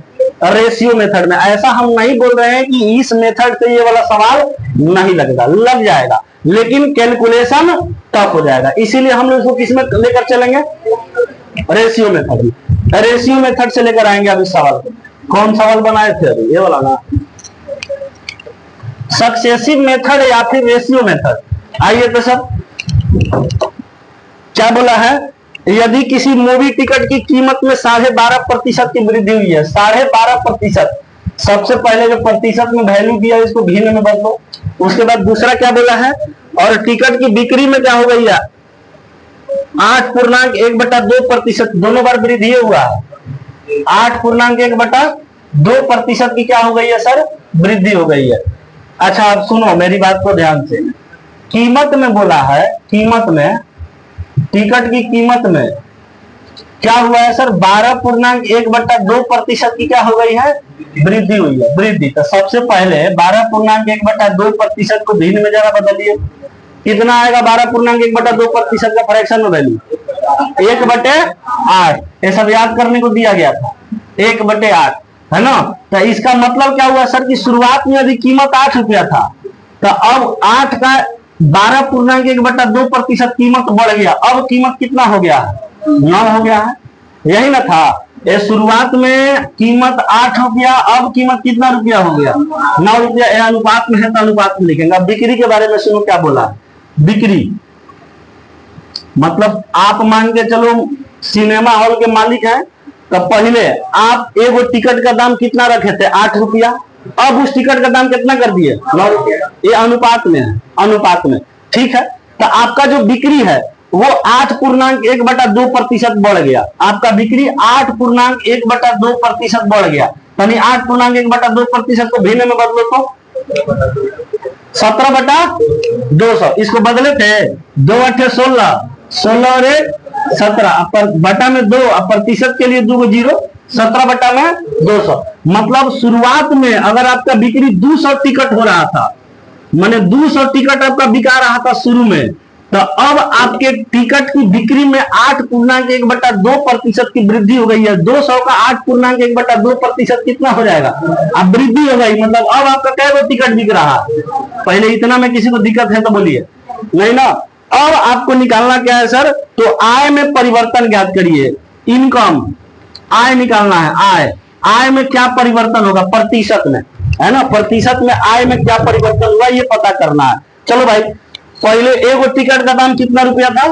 रेशियो मेथड में। ऐसा हम नहीं बोल रहे हैं कि इस मेथड से ये वाला सवाल नहीं लगेगा, लग जाएगा, लेकिन कैलकुलेशन टफ हो जाएगा, इसीलिए हम लोग इसको किस में लेकर चलेंगे, रेशियो मेथड। रेशियो मेथड से लेकर आएंगे अब इस सवाल को। कौन सवाल बनाए थे अभी, ये वाला ना, सक्सेसिव मेथड या फिर रेशियो मेथड। आइए तो सब क्या बोला है, यदि किसी मूवी टिकट की कीमत में 12.5% की वृद्धि हुई है, 12.5%, सबसे पहले जो प्रतिशत में वैल्यू दिया इसको भिन्न में बदलो। उसके बाद दूसरा क्या बोला है, और टिकट की बिक्री में क्या हो गई है, 8.1/2%, दोनों बार वृद्धि हुआ है, 8.1/2% की क्या हो गई है सर, वृद्धि हो गई है। अच्छा अब सुनो मेरी बात को ध्यान से, कीमत में बोला है, कीमत में, टिकट की कीमत में क्या हुआ है सर, 12.1/2% की क्या हो गई है, वृद्धि हुई है, वृद्धि। तो सबसे पहले 12.1/2% को भिन्न में जरा बदलिए, कितना आएगा 12.1/2% का फ्रैक्शन में वैल्यू, 1/8, ये सब याद करने को दिया गया था, 1/8 है ना। तो इसका मतलब क्या हुआ सर कि शुरुआत में यदि कीमत 8 रुपया था, तो अब 8 का 12.1/2% कीमत बढ़ गया, अब कीमत कितना हो गया, 9 हो गया है, यही ना था। ये शुरुआत में कीमत 8 रुपया, अब कीमत कितना रुपया हो गया, 9 रुपया। अनुपात में है तो अनुपात में लिखेंगे। अब बिक्री के बारे में सुनो क्या बोला, बिक्री मतलब आप मान के चलो सिनेमा हॉल के मालिक हैं, तो पहले आप एगो टिकट का दाम कितना रखे थे, 8 रुपया, अब उस टिकट का दाम कितना कर दिए, 9 रुपया। ये अनुपात में है, अनुपात में, ठीक है। तो आपका जो बिक्री है वो 8.1/2% बढ़ गया, आपका बिक्री 8.1/2% बढ़ गया, यानी 8.1/2% को भिन्न में बदलो तो 17/200, इसको बदले थे 2 8 16, 16 और 1 17, बटा में 2, प्रतिशत के लिए 2 जीरो, 17/200। मतलब शुरुआत में अगर आपका बिक्री 200 टिकट हो रहा था, माने 200 टिकट आपका बिका रहा था शुरू में, तो अब आपके टिकट की बिक्री में 8.1/2% की वृद्धि हो गई है। 200 का 8.1/2% कितना हो जाएगा, अब वृद्धि हो गई, मतलब अब आपका कैसे टिकट बिक रहा है। पहले इतना में किसी को दिक्कत है तो बोलिए, नहीं ना। अब आपको निकालना क्या है सर, तो आय में परिवर्तन ज्ञात करिए, इनकम, आय निकालना है, आय, आय में क्या परिवर्तन होगा, प्रतिशत में, है ना, प्रतिशत में आय में क्या परिवर्तन हुआ ये पता करना है। चलो भाई, पहले एगो टिकट का दाम कितना रुपया था,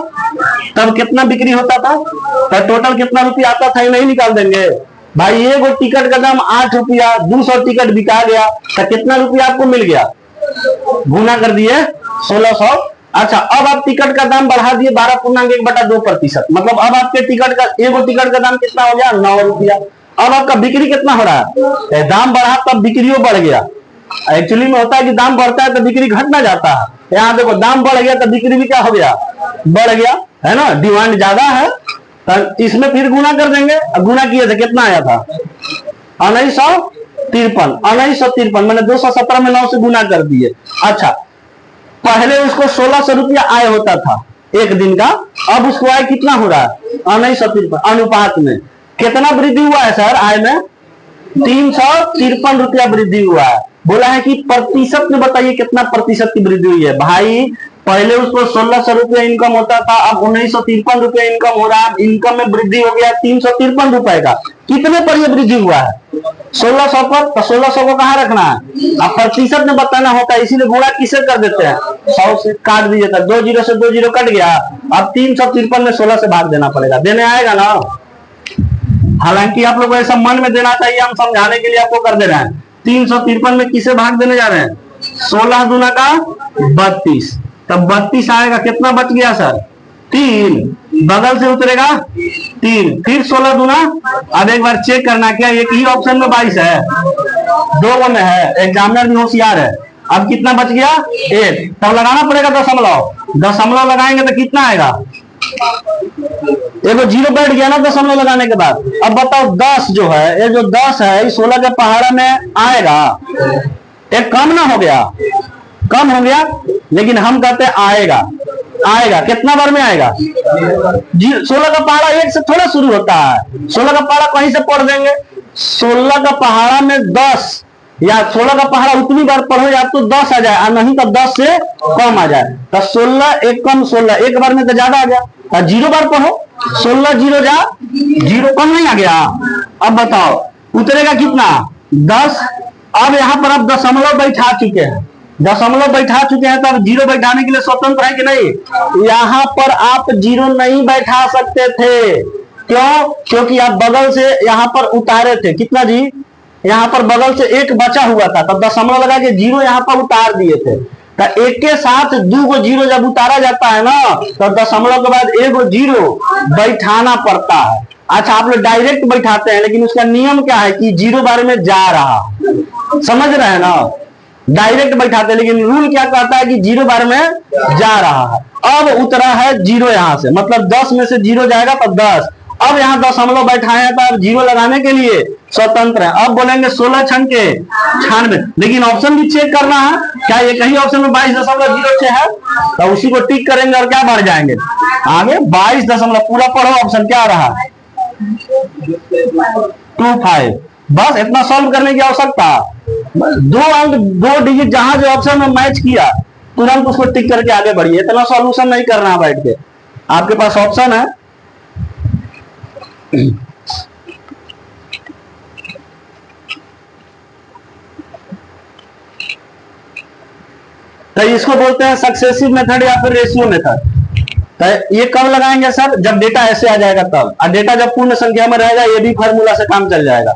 तब कितना बिक्री होता था, तो टोटल कितना रुपया आता था ये नहीं निकाल देंगे भाई। एगो टिकट का दाम 8 रुपया, 200 टिकट बिका गया, तो कितना रुपया आपको मिल गया, गुना कर दिए 1600। अच्छा अब आप टिकट का दाम बढ़ा दिए 12.1/2%, मतलब अब आपके टिकट का, एगो टिकट का दाम कितना हो गया, 9 रुपया। अब आपका बिक्री कितना हो रहा है, दाम बढ़ा तब बिक्रियों बढ़ गया। एक्चुअली में होता है कि दाम बढ़ता है तो बिक्री घटना जाता है, यहाँ देखो दाम बढ़ गया तो बिक्री भी क्या हो गया, बढ़ गया, है ना, डिमांड ज्यादा है तो इसमें फिर गुना कर देंगे। गुना किए थे कितना आया था, 1953, मैंने 217 में 9 से गुना कर दिए। अच्छा पहले उसको 1600 रुपया आय होता था एक दिन का, अब उसको आय कितना हो रहा है, 1953। अनुपात में कितना वृद्धि हुआ है सर, आय में 353 रुपया वृद्धि हुआ है। बोला है कि प्रतिशत में बताइए कितना प्रतिशत की वृद्धि हुई है। भाई पहले उसको 1600 रुपया इनकम होता था, अब 1953 रुपया इनकम हो रहा है, इनकम में वृद्धि हो गया 353 रुपए का। कितने पर यह वृद्धि हुआ है, 1600 पर, तो 1600 को कहाँ रखना है, अब प्रतिशत में बताना होता है, इसीलिए गुणा किसे कर देते हैं, 100 से काट दीजिए, 2 जीरो से 2 जीरो कट गया। अब 353 में 16 से भाग देना पड़ेगा, देने आएगा ना। हालांकि आप लोग को ऐसा मन में देना चाहिए, हम समझाने के लिए आपको कर दे रहे हैं। 353 में किसे भाग देने जा रहे हैं, 16 दूना का 32, तब 32 आएगा, कितना बच गया सर, 3, बगल से उतरेगा 3, फिर 16 दूना। अब एक बार चेक करना क्या एक ही ऑप्शन में 22 है, 2 में है, एग्जामिनर भी होशियार है। अब कितना बच गया, 1, तब लगाना पड़ेगा दशमलव, दशमलव लगाएंगे तो कितना आएगा, एगो जीरो बैठ गया ना दशमलव लगाने के बाद। अब बताओ 10 जो है, ये जो 10 है 16 के पहाड़ा में आएगा, एक कम ना हो गया, कम हो गया, लेकिन हम कहते आएगा, आएगा, कितना बार में आएगा? 16 का पहाड़ा 1 से थोड़ा शुरू होता है, 16 का पहाड़ा कहीं से पढ़ देंगे, 16 का पहाड़ा में 10 या 16 का पहाड़ा उतनी बार पढ़ो या तो 10 आ जाए, नहीं तो 10 से कम आ जाए। तो 16 एक कम 16, एक बार में तो ज्यादा आ गया, तो 0 बार पढ़ो, 16 0 जा 0, कम नहीं आ गया। अब बताओ उतरेगा कितना? 10। अब यहाँ पर आप दशमलव बैठा चुके हैं, दशमलव बैठा चुके हैं, तो अब 0 बैठाने के लिए स्वतंत्र है कि नहीं? यहाँ पर आप 0 नहीं बैठा सकते थे, क्यों? क्योंकि आप बगल से यहाँ पर उतारे थे, कितना जी? यहाँ पर बगल से 1 बचा हुआ था, तब दशमलव लगा के 0 यहाँ पर उतार दिए थे। तो एक के साथ 2 0 जब उतारा जाता है ना, तो दशमलव के बाद 1 0 बैठाना पड़ता है। अच्छा, आप लोग डायरेक्ट बैठाते हैं, लेकिन उसका नियम क्या है कि 0 बार में जा रहा, समझ रहे हैं ना? डायरेक्ट बैठाते हैं, लेकिन रूल क्या कहता है कि 0 बार में जा रहा है। अब उतरा है 0 यहां से, मतलब 10 में से 0 जाएगा तो 10। अब यहाँ दशमलव बैठाए हैं, तो अब 0 लगाने के लिए स्वतंत्र है। अब बोलेंगे 16 छंके 96, लेकिन ऑप्शन भी चेक करना है, क्या ये कहीं ऑप्शन में 22.06 है? तो उसी को टिक करेंगे और क्या बढ़ जाएंगे आगे, 22 पूरा पढ़ो, ऑप्शन क्या रहा? 25। बस इतना सॉल्व करने की आवश्यकता, 2 अंक 2 डिजिट जहां जो ऑप्शन में मैच किया तुरंत उसको टिक करके आगे बढ़िए, इतना सॉल्यूशन नहीं करना है बैठ के, आपके पास ऑप्शन है। तो इसको बोलते हैं सक्सेसिव मेथड या फिर रेशियो मेथड। तो ये कब लगाएंगे सर? जब डेटा ऐसे आ जाएगा तब, और डेटा जब पूर्ण संख्या में रहेगा ये भी फार्मूला से काम चल जाएगा।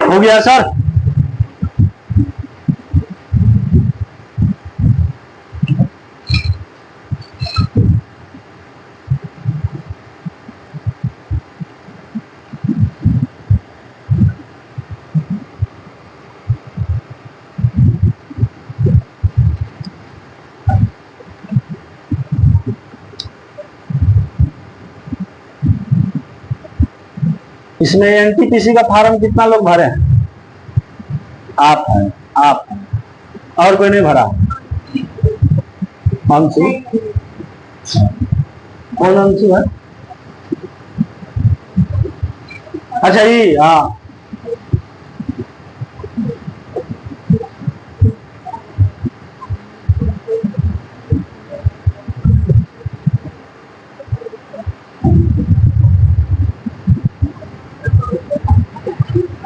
हो गया सर? इसमें एनटीपीसी का फॉर्म कितना लोग भरे हैं? आप हैं, आप हैं, और कोई नहीं भरा? अंशु, कौन अंशु है? अच्छा ये, हाँ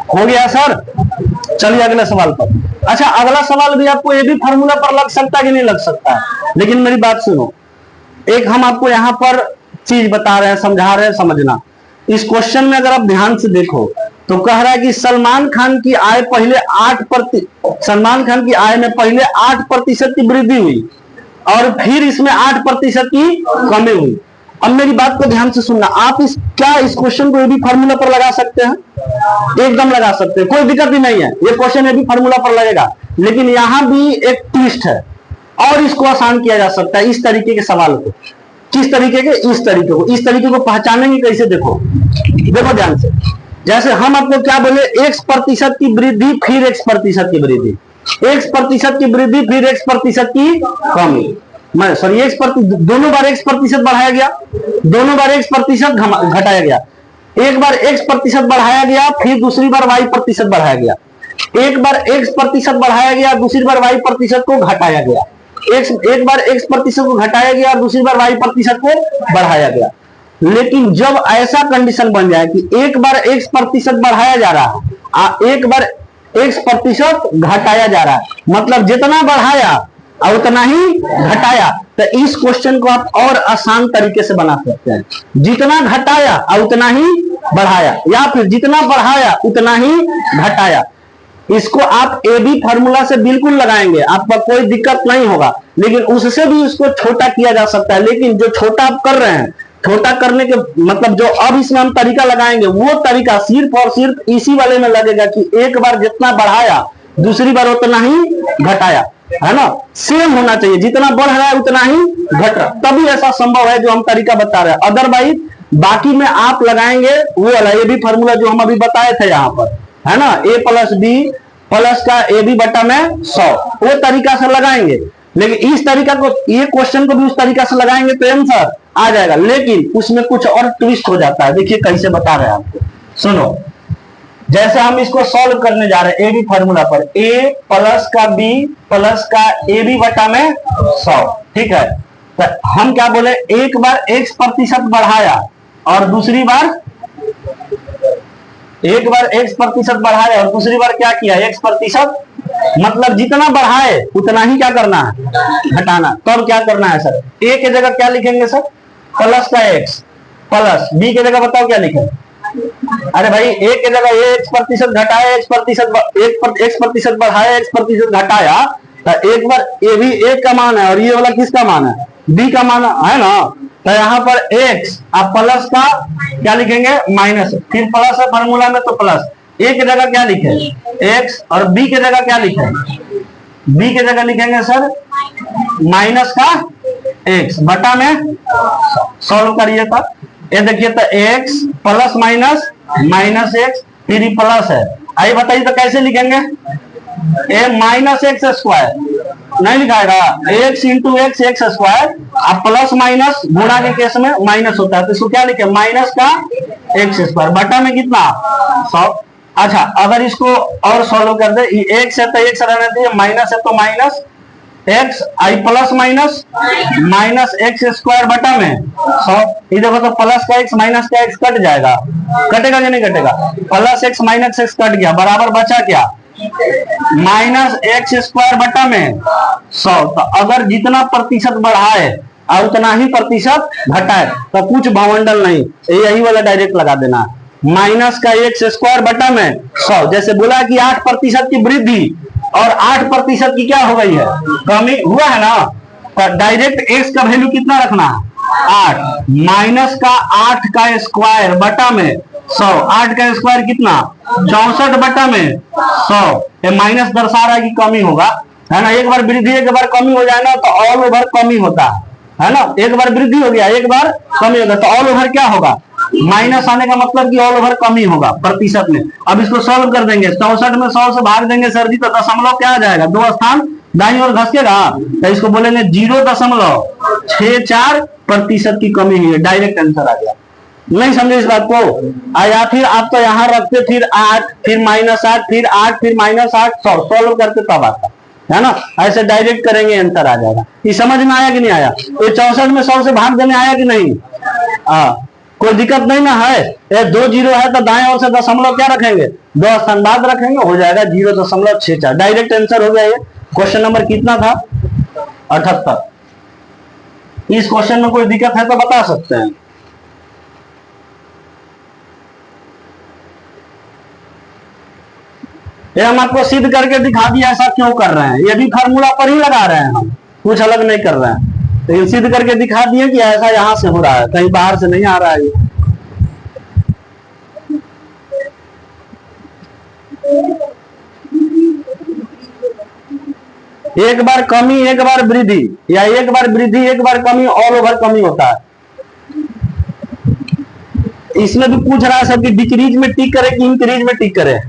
हो गया सर। चलिए अगले सवाल पर। अच्छा, अगला सवाल भी आपको ये भी फार्मूला पर लग सकता है कि नहीं लग सकता है, लेकिन मेरी बात सुनो, एक हम आपको यहाँ पर चीज बता रहे हैं, समझा रहे हैं, समझना। इस क्वेश्चन में अगर आप ध्यान से देखो तो कह रहा है कि सलमान खान की आय में पहले 8% की वृद्धि हुई और फिर इसमें 8% की कमी हुई। अब मेरी बात को ध्यान से सुनना, आप इस क्वेश्चन को ये भी फार्मूला पर लगा सकते हैं? एकदम लगा सकते हैं, कोई दिक्कत ही नहीं है, ये क्वेश्चन ये भी फार्मूला पर लगेगा। लेकिन यहां भी एक ट्विस्ट है और इसको आसान किया जा सकता है। इस तरीके के सवाल को, किस तरीके के? इस तरीके को पहचानेंगे कैसे? देखो ध्यान से। जैसे हम आपको क्या बोले, x% की वृद्धि फिर x% की वृद्धि, x% की वृद्धि फिर x% की कमी, सॉरी दोनों बार x% बढ़ाया गया, दोनों बार x% घटाया गया, एक बार x% बढ़ाया गया फिर दूसरी बार y% बढ़ाया गया, एक बार x% बढ़ाया गया दूसरी बार y% को घटाया गया, एक बार x% को घटाया गया और दूसरी बार y% को बढ़ाया गया। लेकिन जब ऐसा कंडीशन बन जाए कि एक बार x% बढ़ाया जा रहा है, एक बार x% घटाया जा रहा है, मतलब जितना बढ़ाया और उतना ही घटाया, तो इस क्वेश्चन को आप और आसान तरीके से बना सकते हैं, जितना घटाया उतना ही बढ़ाया, या फिर जितना बढ़ाया उतना ही घटाया। इसको आप ए बी फॉर्मूला से बिल्कुल लगाएंगे, आपका कोई दिक्कत नहीं होगा, लेकिन उससे भी इसको छोटा किया जा सकता है। लेकिन जो छोटा आप कर रहे हैं, छोटा करने के मतलब जो अब इसमें हम तरीका लगाएंगे, वो तरीका सिर्फ और सिर्फ इसी वाले में लगेगा कि एक बार जितना बढ़ाया दूसरी बार उतना ही घटाया, है ना। सेम होना चाहिए, जितना बढ़ रहा है उतना ही घट रहा, तभी ऐसा संभव है जो हम तरीका बता रहे हैं। अदरवाइज बाकी में आप लगाएंगे वो वाला ए बी फॉर्मूला जो हम अभी बताए थे यहाँ पर, है ना, ए प्लस बी प्लस का ए बी बटा में 100, वो तरीका से लगाएंगे। लेकिन इस तरीका को, ये क्वेश्चन को भी उस तरीका से लगाएंगे तो आंसर आ जाएगा, लेकिन उसमें कुछ और ट्विस्ट हो जाता है। देखिए कैसे बता रहे हैं आपको, सुनो। जैसे हम इसको सॉल्व करने जा रहे हैं ए बी फॉर्मूला पर, ए प्लस का बी प्लस का ए बी बटा में 100, ठीक है। तो हम क्या बोले, एक बार x प्रतिशत बढ़ाया और दूसरी बार एक बार x प्रतिशत बढ़ाया और दूसरी बार क्या किया, x प्रतिशत, मतलब जितना बढ़ाए उतना ही क्या करना है, घटाना। तब क्या करना है सर, a के जगह क्या लिखेंगे सर, प्लस का x, प्लस b के जगह बताओ क्या लिखेंगे। अरे भाई a के जगह x प्रतिशत घटाया, x प्रतिशत बढ़ाया, x प्रतिशत घटाया, तो एक बार ये भी a का मान है और ये वाला किसका मान है, b का मान है ना। तो यहाँ पर x आप प्लस का क्या लिखेंगे, माइनस, फिर प्लस है फॉर्मूला में तो प्लस, a के जगह क्या लिखे x और b के जगह क्या लिखे, b के जगह लिखेंगे सर माइनस का x बटा में, सॉल्व करिए था। ये देखिए तो x plus minus minus x, फिर ही प्लस है। आइए बताइए तो कैसे लिखेंगे, a माइनस एक्स स्क्वायर नहीं लिखाएगा, x into x x square, अब प्लस माइनस गुणा के केस में माइनस होता है, तो इसको क्या लिखे, माइनस का एक्स स्क्वायर बटा में कितना 100। अच्छा अगर इसको और सॉल्व कर दे, एक्स है तो एक्स रहने दीजिए, माइनस है तो minus X, I plus minus minus X square बटा में 100। ये देखो तो प्लस का एक्स माइनस का एक्स कट जाएगा, कटेगा कि नहीं कटेगा, plus X minus X cut गया, बराबर बचा क्या, माइनस एक्स स्क्वायर बटा में 100। तो अगर जितना प्रतिशत बढ़ाए और उतना ही प्रतिशत घटाए तो कुछ भावंडल नहीं, यही वाला डायरेक्ट लगा देना, माइनस का एक्स स्क्वायर बटा में 100। जैसे बोला कि 8% की वृद्धि और 8% की क्या हो गई है, कमी हुआ है ना, तो डायरेक्ट एक्स का वैल्यू कितना रखना है, 8, माइनस का 8 का स्क्वायर बटा में 100, 8 का स्क्वायर कितना 64 बटा में 100। ये माइनस दर्शा रहा है कि कमी होगा, है ना। एक बार वृद्धि एक बार कमी हो जाए ना तो ऑल ओवर कमी होता है ना। एक बार वृद्धि हो गया एक बार कमी होगा तो ऑल ओवर क्या होगा, माइनस आने का मतलब कि ऑल ओवर कमी होगा प्रतिशत में। अब इसको सॉल्व कर देंगे, 64 में 100 से भाग देंगे सर जी, तो दशमलव क्या आ जाएगा, 2 स्थान दाईं ओर घसकेगा, तो इसको बोलेंगे 0.64% की कमी हुई है, डायरेक्ट आंसर आ गया। नहीं समझे इस बात को, या फिर आप तो यहाँ रखते फिर 8 फिर -8 फिर 8 फिर -8 सॉल्व करते तब आता है ना, ऐसे डायरेक्ट करेंगे आंसर आ जाएगा। ये समझ में आया कि नहीं आया, ये 64 में 100 से भाग देने आया कि नहीं, कोई दिक्कत नहीं ना है। ये 2 जीरो है तो दाएं ओर से दशमलव क्या रखेंगे, 2 स्थान बाद रखेंगे, हो जाएगा 0.64, डायरेक्ट आंसर हो गया। ये क्वेश्चन नंबर कितना था, 78। इस क्वेश्चन में कोई दिक्कत है तो बता सकते हैं। ये हम आपको सिद्ध करके दिखा दिया, ऐसा क्यों कर रहे हैं, ये भी फार्मूला पर ही लगा रहे हैं, हम कुछ अलग नहीं कर रहे हैं, तो सिद्ध करके दिखा दिए कि ऐसा यहां से हो रहा है, कहीं बाहर से नहीं आ रहा है। एक बार कमी एक बार वृद्धि, या एक बार वृद्धि एक बार कमी, ऑल ओवर कमी होता है। इसमें भी पूछ रहा है सब कि डिक्रीज में टिक करे कि इंक्रीज में टिक करे,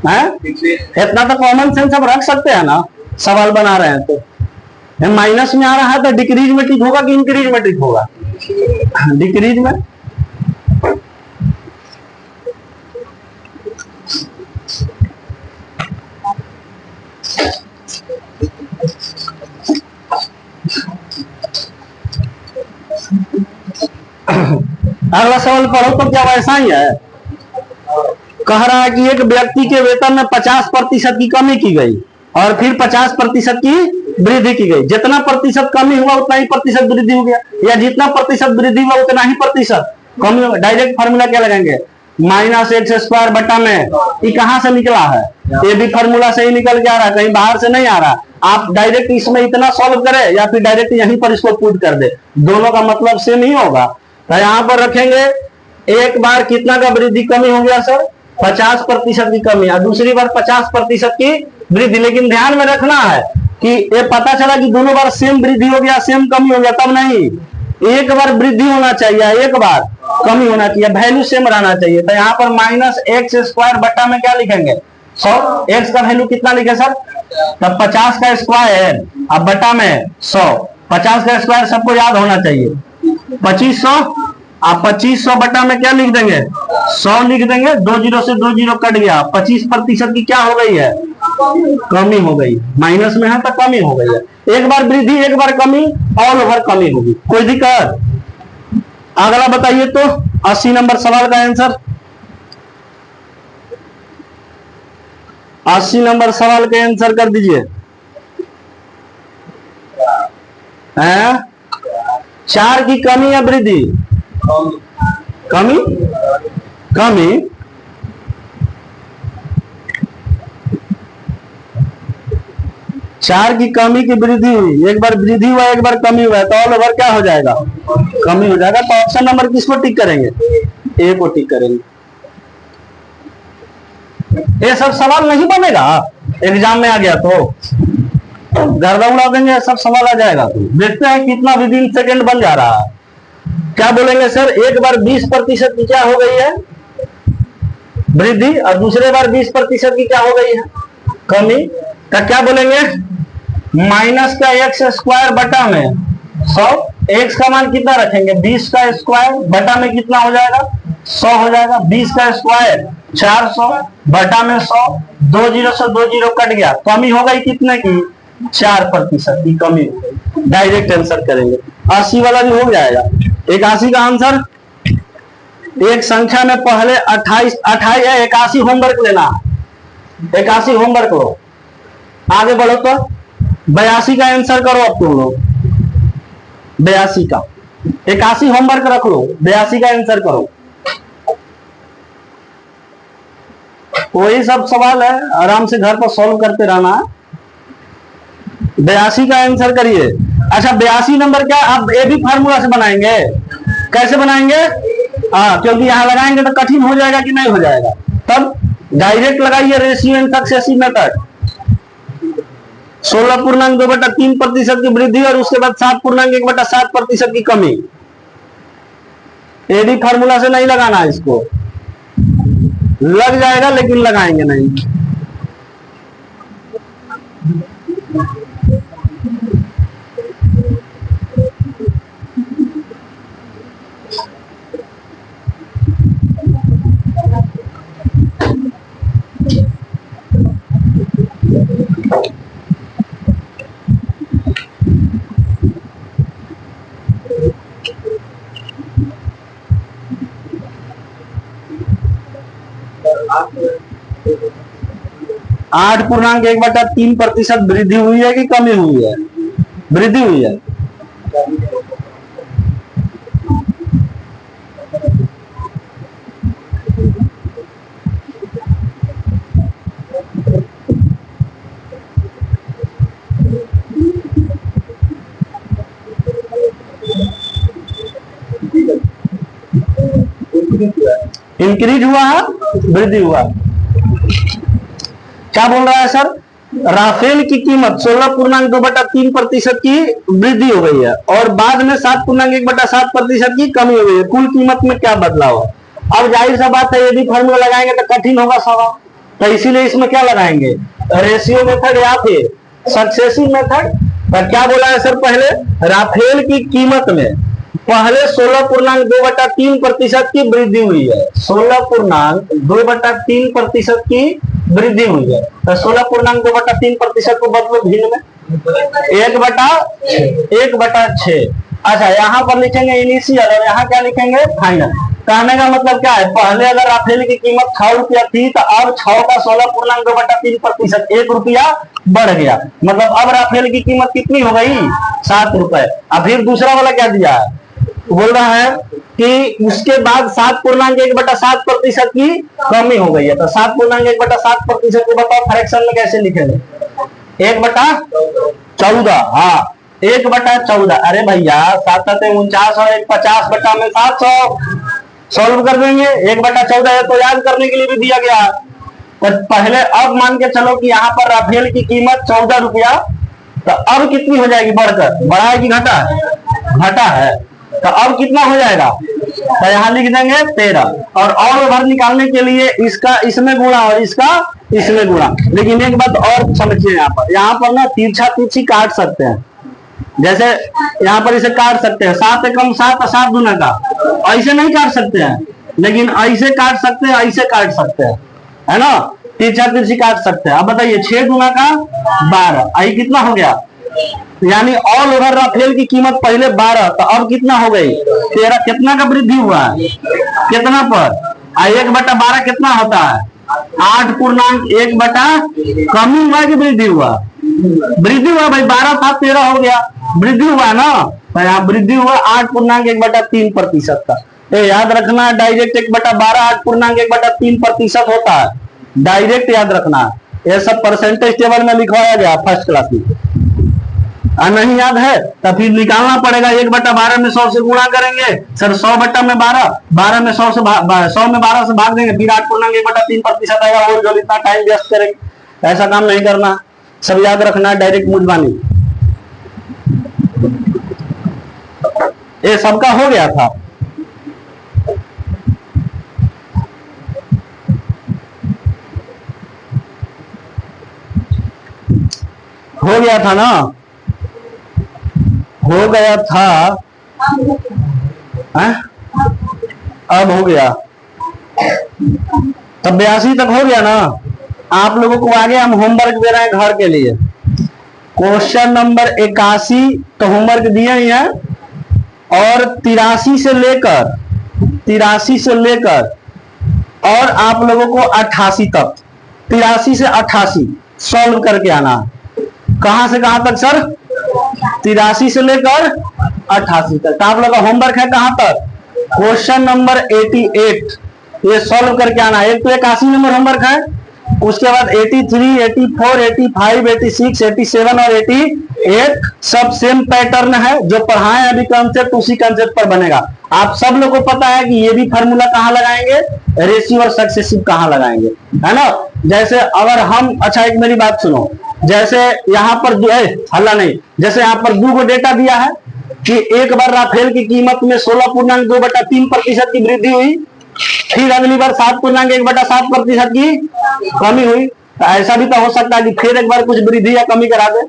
इतना तो कॉमन सेंस अब रख सकते हैं ना, सवाल बना रहे हैं तो। माइनस में आ रहा है तो डिक्रीज में टिक होगा कि इंक्रीज में टिक होगा, डिक्रीज में। अगला सवाल पढ़ो तो क्या वैसा ही है, कह रहा है कि एक व्यक्ति के वेतन में 50% की कमी की गई, और फिर 50% की वृद्धि की गई। जितना प्रतिशत कमी हुआ उतना ही प्रतिशत वृद्धि हो गया, या जितना प्रतिशत वृद्धि हुआ उतना ही प्रतिशत कमी होगा। डायरेक्ट फार्मूला क्या लगाएंगे, -x² बटा में, ये कहां से निकला है, ये भी फार्मूला से ही निकल के आ रहा है, कहीं बाहर से नहीं आ रहा। आप डायरेक्ट इसमें इतना सॉल्व करें या फिर डायरेक्ट यहीं पर इसको पुट कर दे, दोनों का मतलब सेम ही होगा। तो यहां पर रखेंगे, एक बार कितना का वृद्धि कमी हो गया सर, 50% की कमी, और दूसरी बार 50% की वृद्धि। लेकिन ध्यान में रखना है कि ये पता चला कि दोनों बार सेम वृद्धि हो गया सेम कमी हो गया, तब नहीं, एक बार वृद्धि होना चाहिए, एक बार कमी होना चाहिए, वैल्यू सेम रहना चाहिए। तो यहाँ पर -x² बटा में क्या लिखेंगे, 100। x का वैल्यू कितना लिखे सर, तब 50 का स्क्वायर, अब बटा में 100, 50 का स्क्वायर सबको याद होना चाहिए, 2500। आप 2500 बटा में क्या लिख देंगे, 100 लिख देंगे, 2 जीरो से 2 जीरो कट गया, 25% की क्या हो गई है, कमी हो गई, माइनस में है तो कमी हो गई है। एक बार वृद्धि एक बार कमी, ऑल ओवर कमी होगी, कोई दिक्कत। अगला बताइए तो 80 नंबर सवाल का आंसर, 80 नंबर सवाल का आंसर कर दीजिए। 4 की कमी या वृद्धि, कमी, कमी, 4 की कमी की वृद्धि हुई, एक बार वृद्धि हुआ एक बार कमी हुआ, तो ऑल ओवर क्या हो जाएगा, कमी हो जाएगा। तो ऑप्शन नंबर किसको टिक करेंगे, ए को टिक करेंगे। ये सब सवाल नहीं बनेगा एग्जाम में आ गया तो गर्दा उड़ा देंगे, सब सवाल आ जाएगा। तो देखते हैं कितना विद इन सेकेंड बन जा रहा है। क्या बोलेंगे सर, एक बार 20% की क्या हो गई है वृद्धि, और दूसरे बार 20% की क्या हो गई है कमी, तो क्या बोलेंगे, माइनस का x² बटा में 100, x का मान कितना रखेंगे, 20 का स्क्वायर बटा में कितना हो जाएगा, 100 हो जाएगा, 20 का स्क्वायर 400 बटा में 100, 2 जीरो से 2 जीरो कट गया, कमी हो गई कितने की, 4% की कमी हो गई। डायरेक्ट आंसर करेंगे, 80 वाला भी हो जाएगा। 81 का आंसर, एक संख्या में पहले 28 है, 81 होमवर्क लेना, 81 होमवर्क लो, आगे बढ़ो। तो 82 का आंसर करो अब तुम लोग, 82 का, 81 होमवर्क रख लो, 82 का आंसर करो। वही सब सवाल है, आराम से घर पर सॉल्व करते रहना। 82 का आंसर करिए। अच्छा 82 नंबर क्या आप ए भी फार्मूला से बनाएंगे, कैसे बनाएंगे, हाँ, क्योंकि यहां लगाएंगे तो कठिन हो जाएगा कि नहीं हो जाएगा, तब डायरेक्ट लगाइए रेशियो एंड सक्सेसिव मेथड। 16.2/3% की वृद्धि और उसके बाद 7.1/7% की कमी। ए भी फार्मूला से नहीं लगाना है, इसको लग जाएगा लेकिन लगाएंगे नहीं। आठ 8.1/3% वृद्धि हुई है कि कमी हुई है, वृद्धि हुई है। इंक्रीज हुआ है, वृद्धि हुआ। क्या बोल रहा है सर, राफेल की कीमत 16.2/3% की वृद्धि हो गई है और बाद में 7.1/7% की कमी हो गई है। कुल कीमत में क्या बदलाव है। अब जाहिर सा बात है, ये भी फॉर्मूला लगाएंगे तो कठिन होगा सवाल, तो इसीलिए इसमें क्या लगाएंगे, रेशियो मेथड या फिर सक्सेसिव मेथड। पर क्या बोला है सर, पहले राफेल की कीमत में पहले 16.2/3% की वृद्धि हुई है, 16.2/3% की वृद्धि हुई है। तो 16.2/3% को बदलो भिन्न में 1/6। अच्छा यहाँ पर लिखेंगे इनिशियल और यहाँ क्या लिखेंगे फाइनल। कहने का मतलब क्या है, पहले अगर राफेल की कीमत 6 रुपया थी तो अब 6 का 16.2/3%, 1 रुपया बढ़ गया। मतलब अब राफेल की कीमत कितनी हो गई, 7 रुपए। अब फिर दूसरा वाला क्या दिया है, बोल रहा है कि उसके बाद 7.1/7% की कमी हो गई है। तो 7.1/7% को बताओ फ्रैक्शन में कैसे लिखेंगे, 1/14। हाँ 1/14। अरे भैया 7 49 और 1 50 बटा में 700 सॉल्व कर देंगे। 1/14 है तो याद करने के लिए भी दिया गया। तो पहले अब मान के चलो कि यहाँ पर राफेल की कीमत 14 रुपया, तो अब कितनी हो जाएगी बढ़कर, बढ़ा है कि घटा है, घटा है। तो अब कितना हो जाएगा, तो यहाँ लिख देंगे 13। और ओवर निकालने के लिए इसका इसमें गुणा और इसका इसमें गुणा। लेकिन एक बात और समझिए, यहाँ पर ना तिरछा तिरछी काट सकते हैं। जैसे यहाँ पर इसे काट सकते हैं, 7 एकम 7 और 7 दूना का, ऐसे नहीं काट सकते हैं, लेकिन ऐसे काट सकते हैं, ऐसे काट सकते हैं, है ना, तिरछा तिरछी काट सकते हैं। अब बताइए 6 दूना का 12, आई कितना हो गया, यानी ऑल ओवर राफेल की कीमत पहले 12, तो अब कितना हो गई 13। कितना का वृद्धि हुआ है, कितना पर, 1/12 कितना होता है, 8.1 कमी हुआ कि वृद्धि हुआ, वृद्धि हुआ भाई, 12 था 13 हो गया, वृद्धि हुआ ना। तो यहाँ वृद्धि हुआ 8.1/3% का। तो याद रखना डायरेक्ट 1/12 8.1/3% होता है, डायरेक्ट याद रखना। ये सब परसेंटेज टेबल में लिखवाया गया फर्स्ट क्लास में, नहीं याद है तो फिर निकालना पड़ेगा। 1/12 में 100 से गुणा करेंगे सर, 100 बटा में 12, 12 में 100 में 12 से भाग देंगे, फिर 8.1/3% आएगा। और जो इतना टाइम वेस्ट करेंगे, ऐसा काम नहीं करना, सब याद रखना, डायरेक्ट मुजबानी। ये सबका हो गया था। हो गया था ना, हो गया था, अब हो गया, तब 82 तक हो गया ना। आप लोगों को आगे हम होमवर्क दे रहे हैं घर के लिए, क्वेश्चन नंबर 81 तो होमवर्क दिए ही है, और 83 से लेकर और आप लोगों को 88 तक, 83 से 88 सॉल्व करके आना। कहां से कहां तक सर, 83 से लेकर 88 तक। तो आप लोग का होमवर्क है कहां तक, क्वेश्चन नंबर 88 ये सॉल्व करके आना। एक तो 81 नंबर होमवर्क है, उसके बाद 83, 84, 85, 86, 87 और 88 सब सेम पैटर्न है। जो पढ़ाए अभी कंसेप्ट उसी कंसेप्ट पर बनेगा। आप सब लोग को पता है कि ये भी फार्मूला कहां लगाएंगे, रेशियो और सक्सेसिव कहां लगाएंगे, है ना। जैसे अगर हम, अच्छा एक मेरी बात सुनो, जैसे यहाँ पर हल्ला नहीं, जैसे यहाँ पर 2 को डेटा दिया है कि एक बार राफेल की कीमत में 16.2/3% की वृद्धि हुई, फिर अगली बार 7.1/7% की कमी हुई। तो ऐसा भी तो हो सकता है कि फिर एक बार कुछ वृद्धि या कमी करा दे,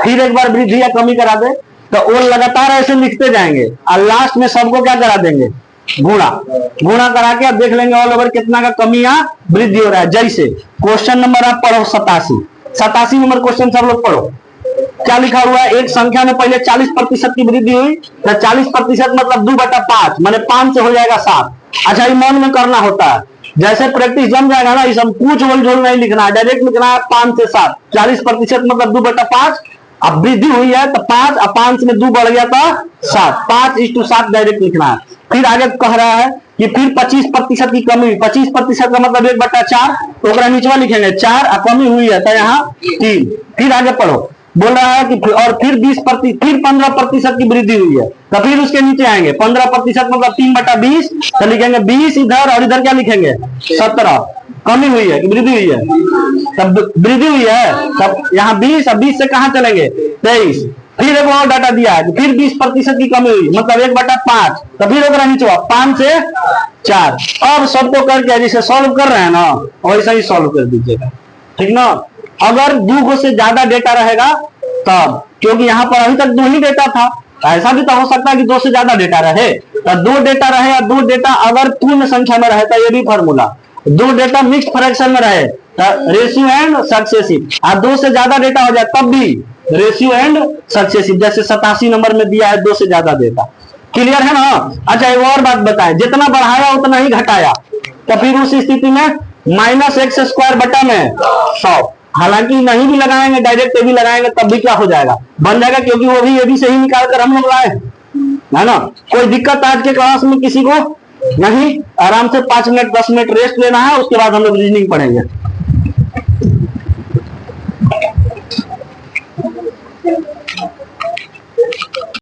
फिर एक बार वृद्धि या कमी करा दे। तो वो लगातार ऐसे लिखते जाएंगे और लास्ट में सबको क्या करा देंगे, गुणा करा के अब देख लेंगे ऑल ओवर कितना का कमी या वृद्धि हो रहा है। जैसे क्वेश्चन नंबर आप पढ़ो 87 नंबर क्वेश्चन सब लोग पढ़ो। क्या लिखा हुआ है, एक संख्या में पहले 40% की वृद्धि हुई, तो 40% मतलब 2/5 माने 5 से हो जाएगा 7। अच्छा ये मन में करना होता है, जैसे प्रैक्टिस जम जाएगा ना, इस कुछ बोल झोल नहीं लिखना है, डायरेक्ट लिखना है 5 से 7। 40% मतलब 2/5, अब वृद्धि हुई है तो 5 और 5 में 2 बढ़ गया था 7, 5:7 डायरेक्ट लिखना है। फिर आगे कह रहा है कि फिर 25% की कमी हुई, 25% का मतलब 1/4, तो नीचे लिखेंगे 4 और कमी हुई है तो यहाँ 3। फिर आगे पढ़ो, बोल रहा है कि और फिर 15% की वृद्धि हुई है, तो फिर उसके नीचे आएंगे 15% मतलब 3/20, तो लिखेंगे 20 इधर और इधर क्या लिखेंगे 17। कमी हुई है कि वृद्धि हुई है, तब वृद्धि हुई है, तब यहाँ 20 और 20 से कहां चलेंगे 23। फिर एक और डाटा दिया है कि फिर 20% की कमी हुई मतलब 1/5, तो फिर होगा नीचे 5 से 4। अब सबको करके जैसे सॉल्व कर रहे हैं ना वैसा ही सॉल्व कर दीजिएगा, ठीक ना। अगर 2 से ज्यादा डेटा रहेगा तब, क्योंकि यहाँ पर अभी तक 2 ही डेटा था, ऐसा भी तो हो सकता है कि 2 से ज्यादा डेटा रहे। तो 2 डेटा रहे या 2 डेटा अगर पूर्ण संख्या में रहे तो ये भी फॉर्मूला, 2 डेटा मिक्स्ड फ्रैक्शन में रहे तो रेशियो एंड सक्सेसिव, और 2 से ज्यादा डेटा हो जाए तब भी रेशियो एंड सक्सेसिव। जैसे 87 नंबर में दिया है 2 से ज्यादा डेटा, क्लियर है ना? अच्छा एक और बात बताएं, जितना बढ़ाया उतना ही घटाया, तो फिर उस स्थिति में -x² बटा में 100, हालांकि नहीं भी लगाएंगे डायरेक्ट ये भी लगाएंगे तब भी क्या हो जाएगा, बन जाएगा, क्योंकि वो भी ये भी सही निकाल कर हम लोग लाए, है ना? कोई दिक्कत आज के क्लास में किसी को नहीं? आराम से 5 मिनट 10 मिनट रेस्ट लेना है, उसके बाद हम लोग रीजनिंग पढ़ेंगे।